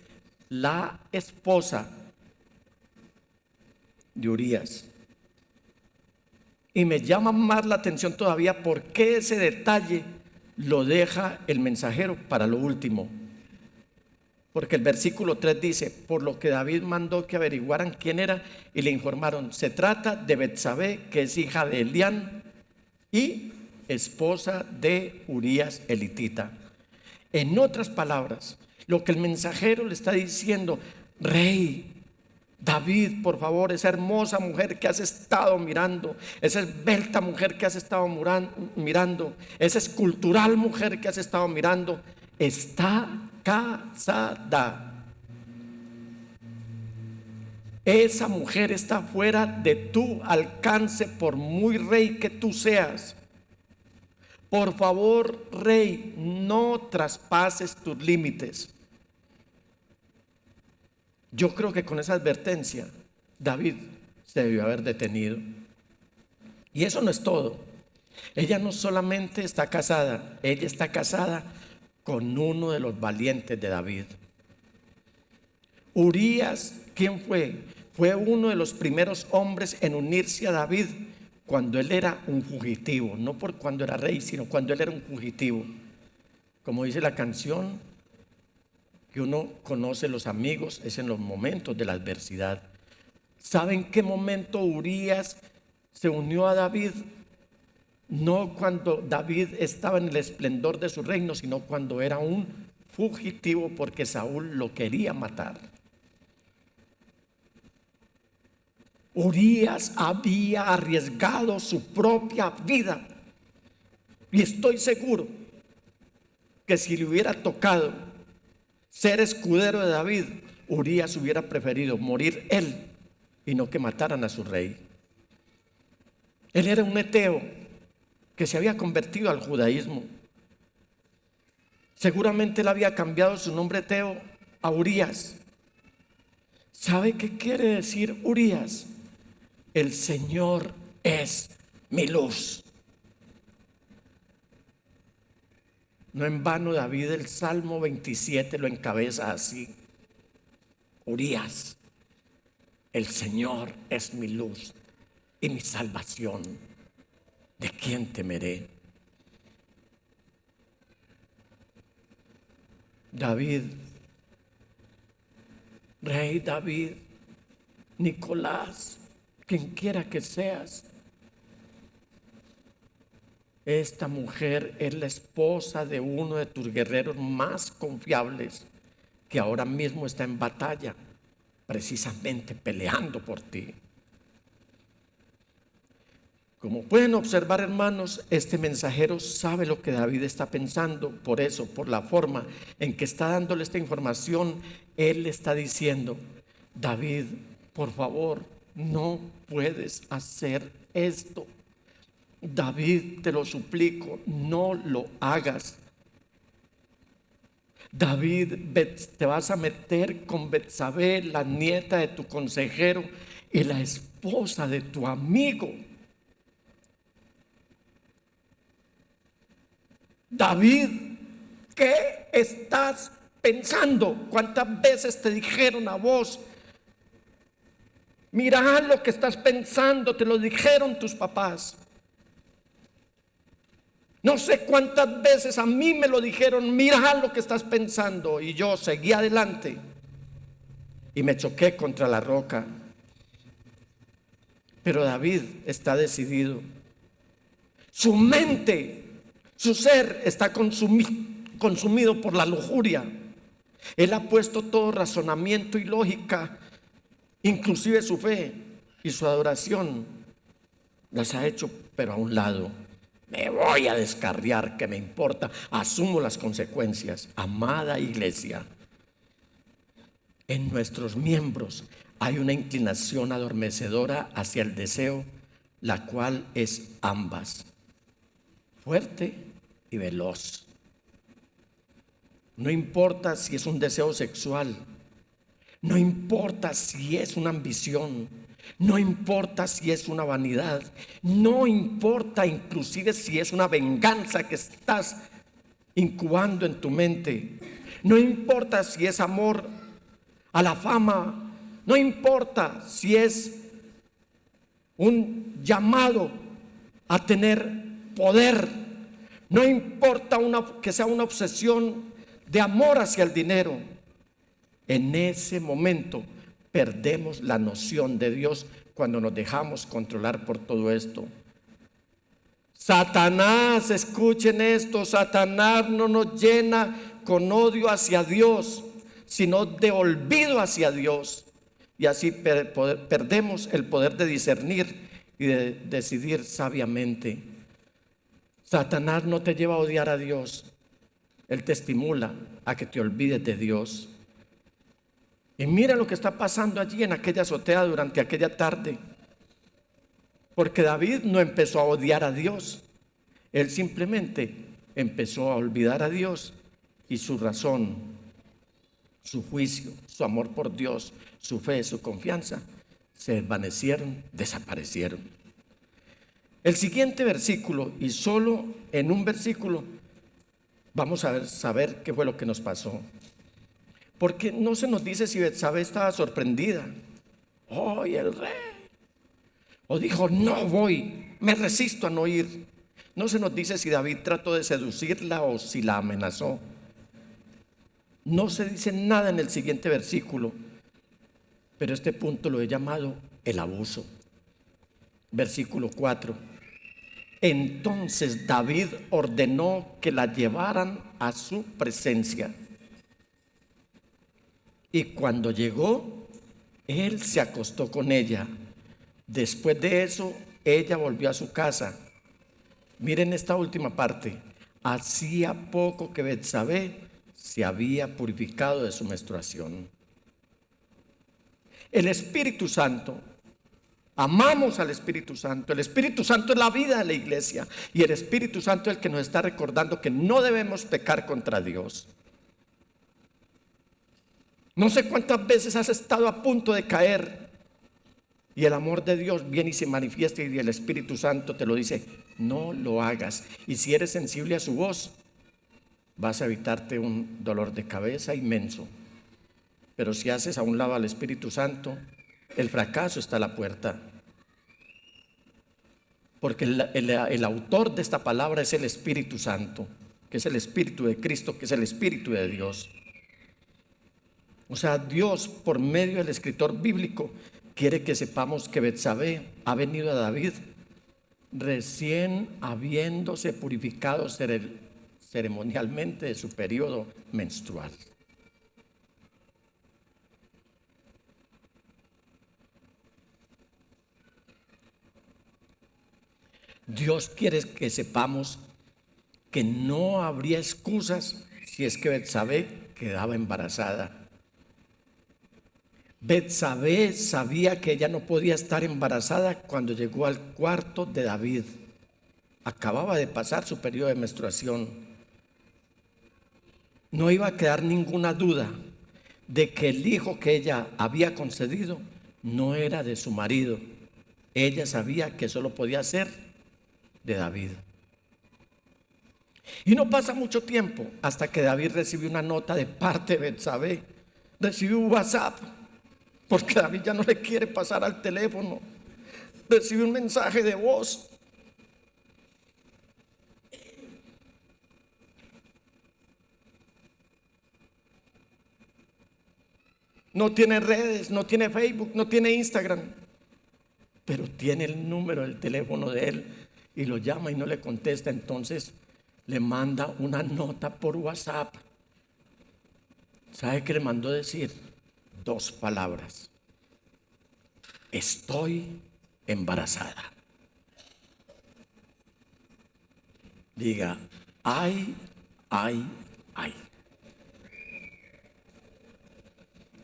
la esposa de Urías. Y me llama más la atención todavía por qué ese detalle lo deja el mensajero para lo último. Porque el versículo 3 dice, por lo que David mandó que averiguaran quién era y le informaron, se trata de Betsabé, que es hija de Elián y esposa de Urías elitita. En otras palabras, lo que el mensajero le está diciendo, rey David, por favor, esa hermosa mujer que has estado mirando, esa esbelta mujer que has estado mirando, esa escultural mujer que has estado mirando, está casada. Esa mujer está fuera de tu alcance, por muy rey que tú seas. Por favor, rey, no traspases tus límites. Yo creo que con esa advertencia David se debió haber detenido. Y eso no es todo. Ella no solamente está casada, ella está casada con uno de los valientes de David. Urías, ¿quién fue? Fue uno de los primeros hombres en unirse a David cuando él era un fugitivo, no por cuando era rey, sino cuando él era un fugitivo. Como dice la canción, que uno conoce los amigos es en los momentos de la adversidad. ¿Saben qué momento Urías se unió a David? No cuando David estaba en el esplendor de su reino, sino cuando era un fugitivo porque Saúl lo quería matar. Urías había arriesgado su propia vida. Y estoy seguro que si le hubiera tocado ser escudero de David, Urías hubiera preferido morir él y no que mataran a su rey. Él era un eteo que se había convertido al judaísmo. Seguramente él había cambiado su nombre eteo a Urías. ¿Sabe qué quiere decir Urías? El Señor es mi luz. No en vano David el Salmo 27 lo encabeza así: Urías, el Señor es mi luz y mi salvación. ¿De quién temeré? David, rey David, Nicolás, quien quiera que seas, esta mujer es la esposa de uno de tus guerreros más confiables, que ahora mismo está en batalla, precisamente peleando por ti. Como pueden observar, hermanos, este mensajero sabe lo que David está pensando. Por eso, por la forma en que está dándole esta información, él le está diciendo: David, por favor, no puedes hacer esto. David, te lo suplico, no lo hagas. David, te vas a meter con Betsabé, la nieta de tu consejero y la esposa de tu amigo. David, ¿qué estás pensando? ¿Cuántas veces te dijeron a vos: mira lo que estás pensando? Te lo dijeron tus papás. No sé cuántas veces a mí me lo dijeron: mira lo que estás pensando. Y yo seguí adelante y me choqué contra la roca. Pero David está decidido. Su mente, su ser está consumido por la lujuria. Él ha puesto todo razonamiento y lógica, inclusive su fe y su adoración, las ha hecho pero a un lado. Me voy a descarriar, ¿qué me importa? Asumo las consecuencias. Amada iglesia, en nuestros miembros hay una inclinación adormecedora hacia el deseo, la cual es ambas, fuerte y veloz. No importa si es un deseo sexual, no importa si es una ambición, no importa si es una vanidad, no importa inclusive si es una venganza que estás incubando en tu mente, no importa si es amor a la fama, no importa si es un llamado a tener poder, no importa que sea una obsesión de amor hacia el dinero. En ese momento perdemos la noción de Dios cuando nos dejamos controlar por todo esto. Satanás, escuchen esto, Satanás no nos llena con odio hacia Dios, sino de olvido hacia Dios. Y así perdemos el poder de discernir y de decidir sabiamente. Satanás no te lleva a odiar a Dios, él te estimula a que te olvides de Dios. Y mira lo que está pasando allí en aquella azotea durante aquella tarde. Porque David no empezó a odiar a Dios. Él simplemente empezó a olvidar a Dios y su razón, su juicio, su amor por Dios, su fe, su confianza se desvanecieron, desaparecieron. El siguiente versículo, y solo en un versículo vamos a saber qué fue lo que nos pasó. Porque no se nos dice si Betsabé estaba sorprendida. ¡Ay, el rey! O dijo: no voy, me resisto a no ir. No se nos dice si David trató de seducirla o si la amenazó. No se dice nada en el siguiente versículo. Pero este punto lo he llamado el abuso. Versículo 4. Entonces David ordenó que la llevaran a su presencia. Y cuando llegó, él se acostó con ella. Después de eso, ella volvió a su casa. Miren esta última parte. Hacía poco que Betsabé se había purificado de su menstruación. El Espíritu Santo, amamos al Espíritu Santo. El Espíritu Santo es la vida de la iglesia. Y el Espíritu Santo es el que nos está recordando que no debemos pecar contra Dios. No sé cuántas veces has estado a punto de caer y el amor de Dios viene y se manifiesta y el Espíritu Santo te lo dice, no lo hagas. Y si eres sensible a su voz, vas a evitarte un dolor de cabeza inmenso. Pero si haces a un lado al Espíritu Santo, el fracaso está a la puerta. Porque el autor de esta palabra es el Espíritu Santo, que es el Espíritu de Cristo, que es el Espíritu de Dios. O sea, Dios, por medio del escritor bíblico, quiere que sepamos que Betsabé ha venido a David recién habiéndose purificado ceremonialmente de su periodo menstrual. Dios quiere que sepamos que no habría excusas si es que Betsabé quedaba embarazada. Betsabé sabía que ella no podía estar embarazada cuando llegó al cuarto de David. Acababa de pasar su periodo de menstruación. No iba a quedar ninguna duda de que el hijo que ella había concebido no era de su marido. Ella sabía que solo podía ser de David. Y no pasa mucho tiempo hasta que David recibió una nota de parte de Betsabé. Recibió un WhatsApp, porque David ya no le quiere pasar al teléfono. Recibió un mensaje de voz. No tiene redes, no tiene Facebook, no tiene Instagram, pero tiene el número del teléfono de él y lo llama y no le contesta. Entonces le manda una nota por WhatsApp. ¿Sabe qué le mandó decir? 2 palabras: estoy embarazada. Diga, ay, ay, ay.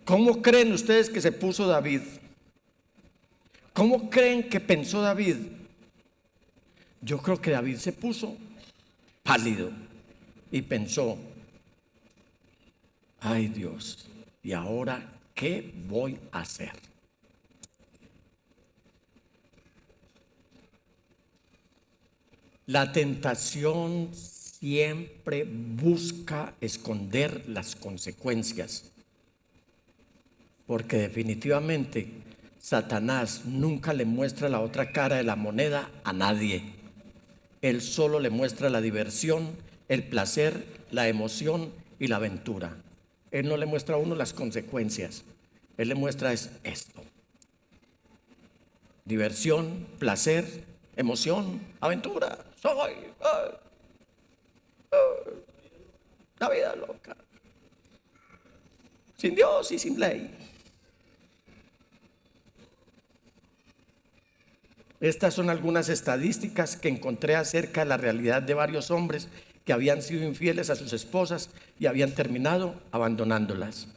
¿Cómo creen ustedes que se puso David? ¿Cómo creen que pensó David? Yo creo que David se puso pálido y pensó, ay Dios, ¿y ahora qué voy a hacer? La tentación siempre busca esconder las consecuencias, porque definitivamente Satanás nunca le muestra la otra cara de la moneda a nadie. Él solo le muestra la diversión, el placer, la emoción y la aventura. Él no le muestra a uno las consecuencias. Él le muestra esto: diversión, placer, emoción, aventura. La vida loca, sin Dios y sin ley. Estas son algunas estadísticas que encontré acerca de la realidad de varios hombres que habían sido infieles a sus esposas y habían terminado abandonándolas.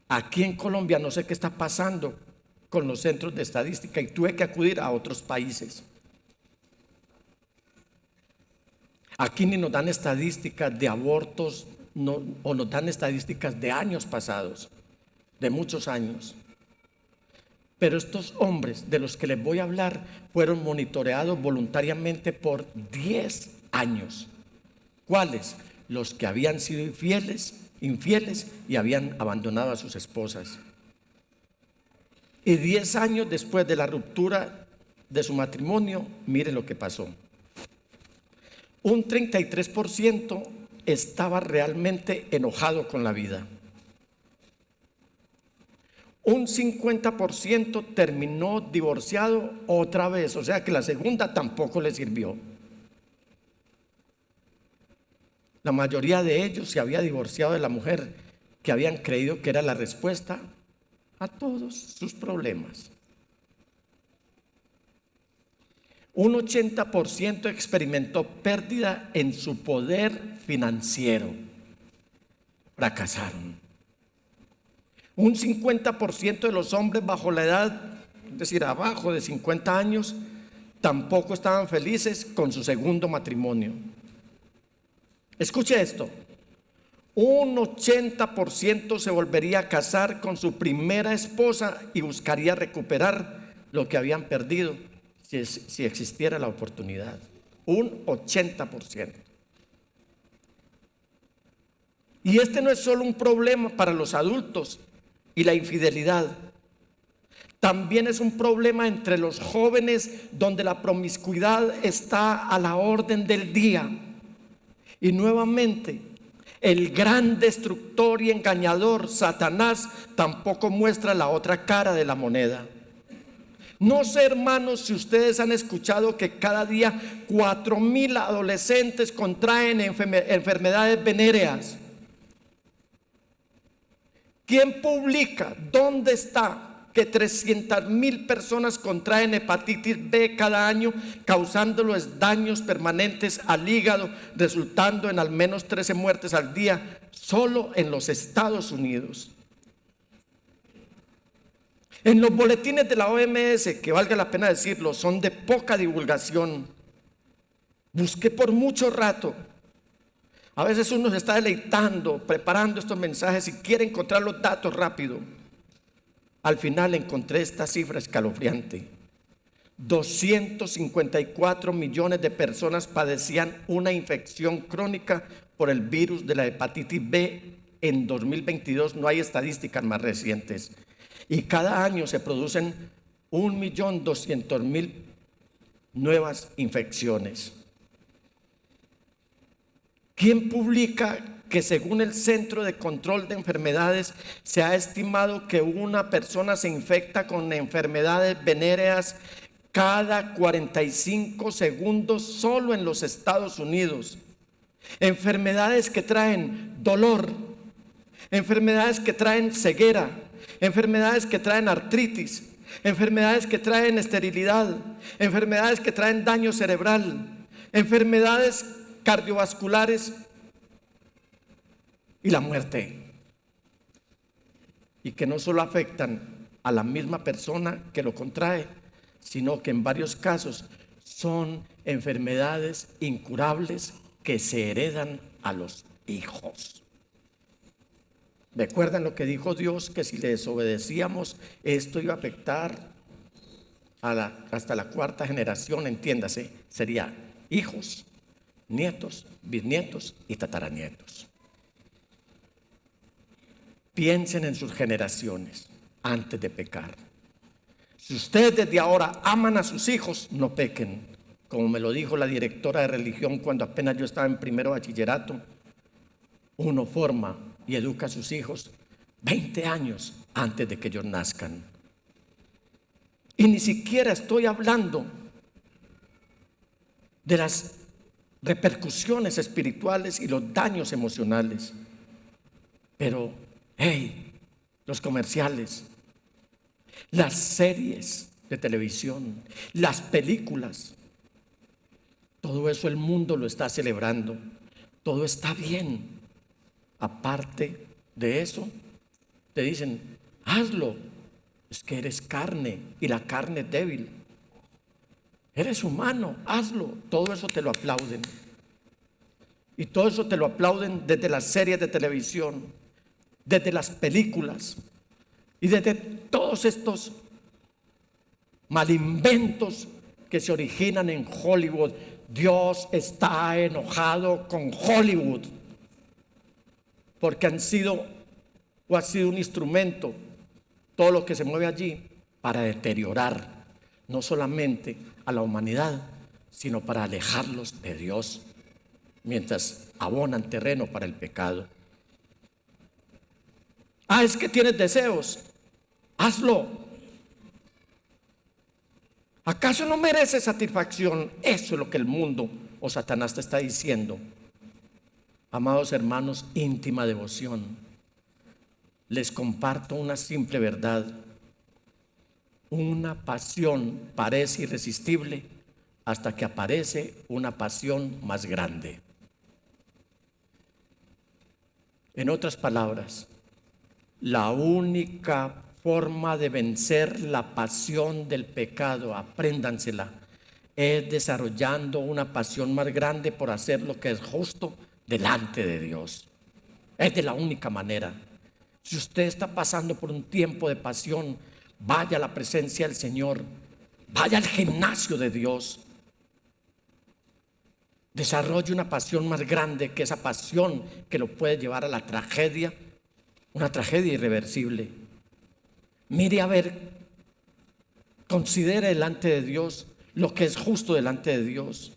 Aquí en Colombia no sé qué está pasando con los centros de estadística y tuve que acudir a otros países. Aquí ni nos dan estadísticas de abortos o nos dan estadísticas de años pasados, de muchos años. Pero estos hombres de los que les voy a hablar fueron monitoreados voluntariamente por 10 años. ¿Cuáles? Los que habían sido infieles y habían abandonado a sus esposas. Y 10 años después de la ruptura de su matrimonio, miren lo que pasó. Un 33% estaba realmente enojado con la vida. un 50% terminó divorciado otra vez, o sea que la segunda tampoco le sirvió. La mayoría de ellos se había divorciado de la mujer que habían creído que era la respuesta a todos sus problemas. Un 80% experimentó pérdida en su poder financiero. Fracasaron. Un 50% de los hombres bajo la edad, es decir, abajo de 50 años, tampoco estaban felices con su segundo matrimonio. Escuche esto. Un 80% se volvería a casar con su primera esposa y buscaría recuperar lo que habían perdido si existiera la oportunidad. Un 80%. Y este no es solo un problema para los adultos y la infidelidad. También es un problema entre los jóvenes donde la promiscuidad está a la orden del día. Y nuevamente, el gran destructor y engañador, Satanás, tampoco muestra la otra cara de la moneda. No sé, hermanos, si ustedes han escuchado que cada día 4,000 adolescentes contraen enfermedades venéreas. ¿Quién publica? ¿Dónde está que 300,000 personas contraen hepatitis B cada año, causándoles daños permanentes al hígado, resultando en al menos 13 muertes al día, solo en los Estados Unidos? En los boletines de la OMS, que valga la pena decirlo, son de poca divulgación. Busqué por mucho rato. A veces uno se está deleitando, preparando estos mensajes y quiere encontrar los datos rápido. Al final encontré esta cifra escalofriante. 254 millones de personas padecían una infección crónica por el virus de la hepatitis B en 2022. No hay estadísticas más recientes. Y cada año se producen 1.200.000 nuevas infecciones. ¿Quién publica que según el Centro de Control de Enfermedades se ha estimado que una persona se infecta con enfermedades venéreas cada 45 segundos solo en los Estados Unidos? Enfermedades que traen dolor, enfermedades que traen ceguera, enfermedades que traen artritis, enfermedades que traen esterilidad, enfermedades que traen daño cerebral, enfermedades cardiovasculares y la muerte. Y que no solo afectan a la misma persona que lo contrae, sino que en varios casos son enfermedades incurables que se heredan a los hijos. ¿Recuerdan lo que dijo Dios? Que si le desobedecíamos, esto iba a afectar hasta la cuarta generación, entiéndase, sería hijos, nietos, bisnietos y tataranietos. Piensen en sus generaciones antes de pecar. Si ustedes desde ahora aman a sus hijos, no pequen. Como me lo dijo la directora de religión cuando apenas yo estaba en primero bachillerato, uno forma y educa a sus hijos 20 años antes de que ellos nazcan. Y ni siquiera estoy hablando de las repercusiones espirituales y los daños emocionales. Pero, hey, los comerciales, las series de televisión, las películas, todo eso el mundo lo está celebrando. Todo está bien. Aparte de eso, te dicen, hazlo. Es que eres carne y la carne es débil. Eres humano, hazlo. Todo eso te lo aplauden. Y todo eso te lo aplauden desde las series de televisión, desde las películas y desde todos estos malinventos que se originan en Hollywood. Dios está enojado con Hollywood porque ha sido un instrumento, todo lo que se mueve allí, para deteriorar no solamente a la humanidad, sino para alejarlos de Dios, mientras abonan terreno para el pecado. Es que tienes deseos. Hazlo. ¿Acaso no merece satisfacción? Eso es lo que el mundo o Satanás te está diciendo. Amados hermanos, íntima devoción. Les comparto una simple verdad. Una pasión parece irresistible hasta que aparece una pasión más grande. En otras palabras, la única forma de vencer la pasión del pecado, apréndansela, es desarrollando una pasión más grande por hacer lo que es justo delante de Dios. Es de la única manera. Si usted está pasando por un tiempo de pasión, vaya a la presencia del Señor, vaya al gimnasio de Dios. Desarrolle una pasión más grande que esa pasión que lo puede llevar a la tragedia, una tragedia irreversible. Mire a ver, considere delante de Dios lo que es justo delante de Dios.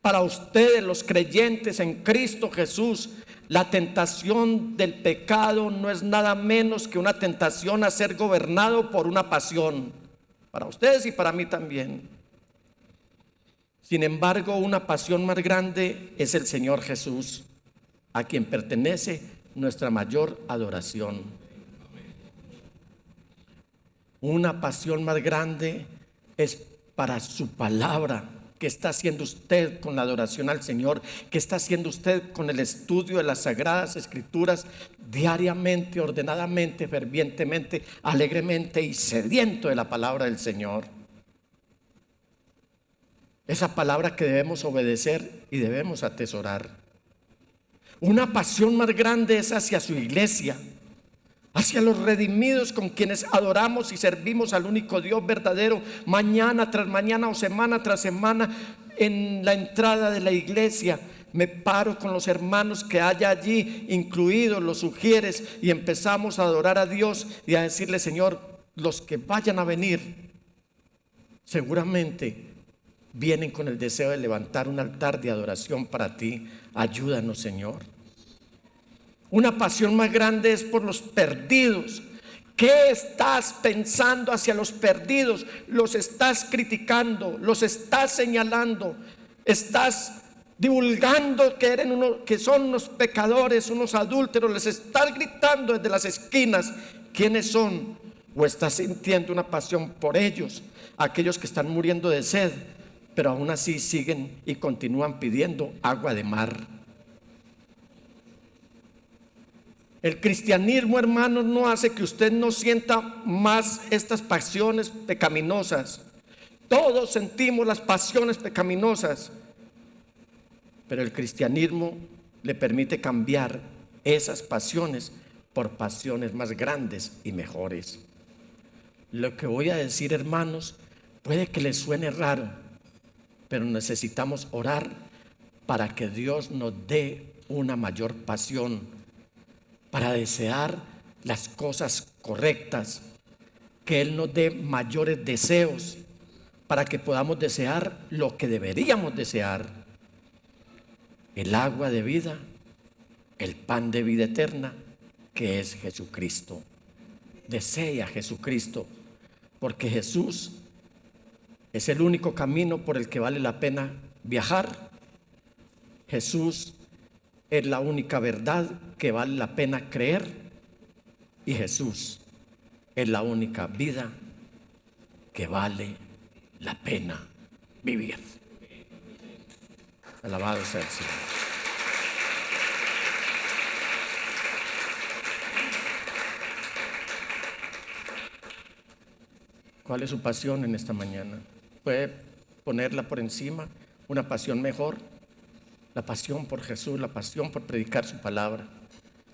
Para ustedes, los creyentes en Cristo Jesús, la tentación del pecado no es nada menos que una tentación a ser gobernado por una pasión. Para ustedes y para mí también. Sin embargo, una pasión más grande es el Señor Jesús, a quien pertenece nuestra mayor adoración. Una pasión más grande es para su palabra. ¿Qué está haciendo usted con la adoración al Señor? ¿Qué está haciendo usted con el estudio de las Sagradas Escrituras diariamente, ordenadamente, fervientemente, alegremente y sediento de la palabra del Señor? Esa palabra que debemos obedecer y debemos atesorar. Una pasión más grande es hacia su iglesia, hacia los redimidos con quienes adoramos y servimos al único Dios verdadero, mañana tras mañana o semana tras semana. En la entrada de la iglesia me paro con los hermanos que haya allí, incluidos los sugieres, y empezamos a adorar a Dios y a decirle: Señor, los que vayan a venir seguramente vienen con el deseo de levantar un altar de adoración para ti. Ayúdanos, Señor. Una pasión más grande es por los perdidos. ¿Qué estás pensando hacia los perdidos? ¿Los estás criticando? ¿Los estás señalando? ¿Estás divulgando que son unos pecadores, unos adúlteros? ¿Les estás gritando desde las esquinas quiénes son? ¿O estás sintiendo una pasión por ellos, aquellos que están muriendo de sed, pero aún así siguen y continúan pidiendo agua de mar? El cristianismo, hermanos, no hace que usted no sienta más estas pasiones pecaminosas. Todos sentimos las pasiones pecaminosas, pero el cristianismo le permite cambiar esas pasiones por pasiones más grandes y mejores. Lo que voy a decir, hermanos, puede que les suene raro, pero necesitamos orar para que Dios nos dé una mayor pasión, para desear las cosas correctas, que Él nos dé mayores deseos, para que podamos desear lo que deberíamos desear: el agua de vida, el pan de vida eterna, que es Jesucristo. Desea Jesucristo, porque Jesús es el único camino por el que vale la pena viajar. Jesús es la única verdad que vale la pena creer, y Jesús es la única vida que vale la pena vivir. Alabado sea el Señor. ¿Cuál es su pasión en esta mañana? ¿Puede ponerla por encima? ¿Una pasión mejor? La pasión por Jesús, la pasión por predicar su palabra,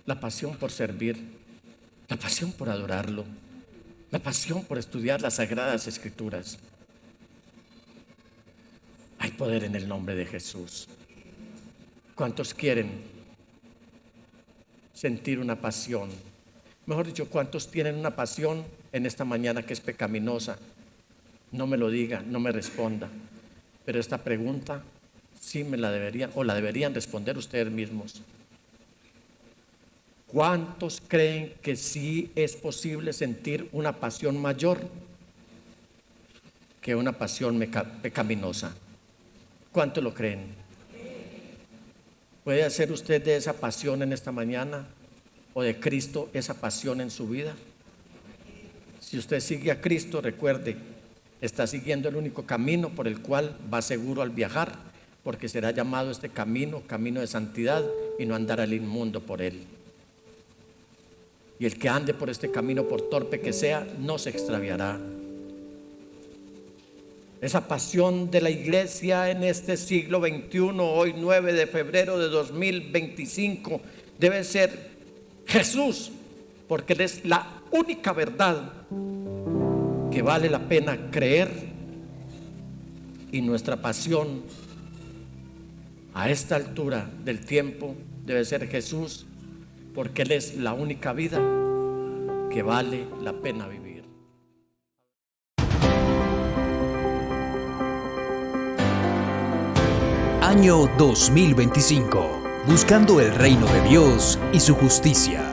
la pasión por servir, la pasión por adorarlo, la pasión por estudiar las Sagradas Escrituras. Hay poder en el nombre de Jesús. ¿Cuántos quieren sentir una pasión? Mejor dicho, ¿cuántos tienen una pasión en esta mañana que es pecaminosa? No me lo diga, no me responda, pero esta pregunta sí me la deberían, o la deberían responder ustedes mismos. ¿Cuántos creen que sí es posible sentir una pasión mayor que una pasión pecaminosa? ¿Cuántos lo creen? ¿Puede hacer usted de esa pasión en esta mañana o de Cristo esa pasión en su vida? Si usted sigue a Cristo, recuerde, está siguiendo el único camino por el cual va seguro al viajar, porque será llamado este camino, camino de santidad, y no andará el inmundo por él. Y el que ande por este camino, por torpe que sea, no se extraviará. Esa pasión de la iglesia en este siglo XXI, hoy 9 de febrero de 2025, debe ser Jesús, porque Él es la única verdad que vale la pena creer. Y nuestra pasión a esta altura del tiempo debe ser Jesús, porque Él es la única vida que vale la pena vivir. Año 2025. Buscando el reino de Dios y su justicia.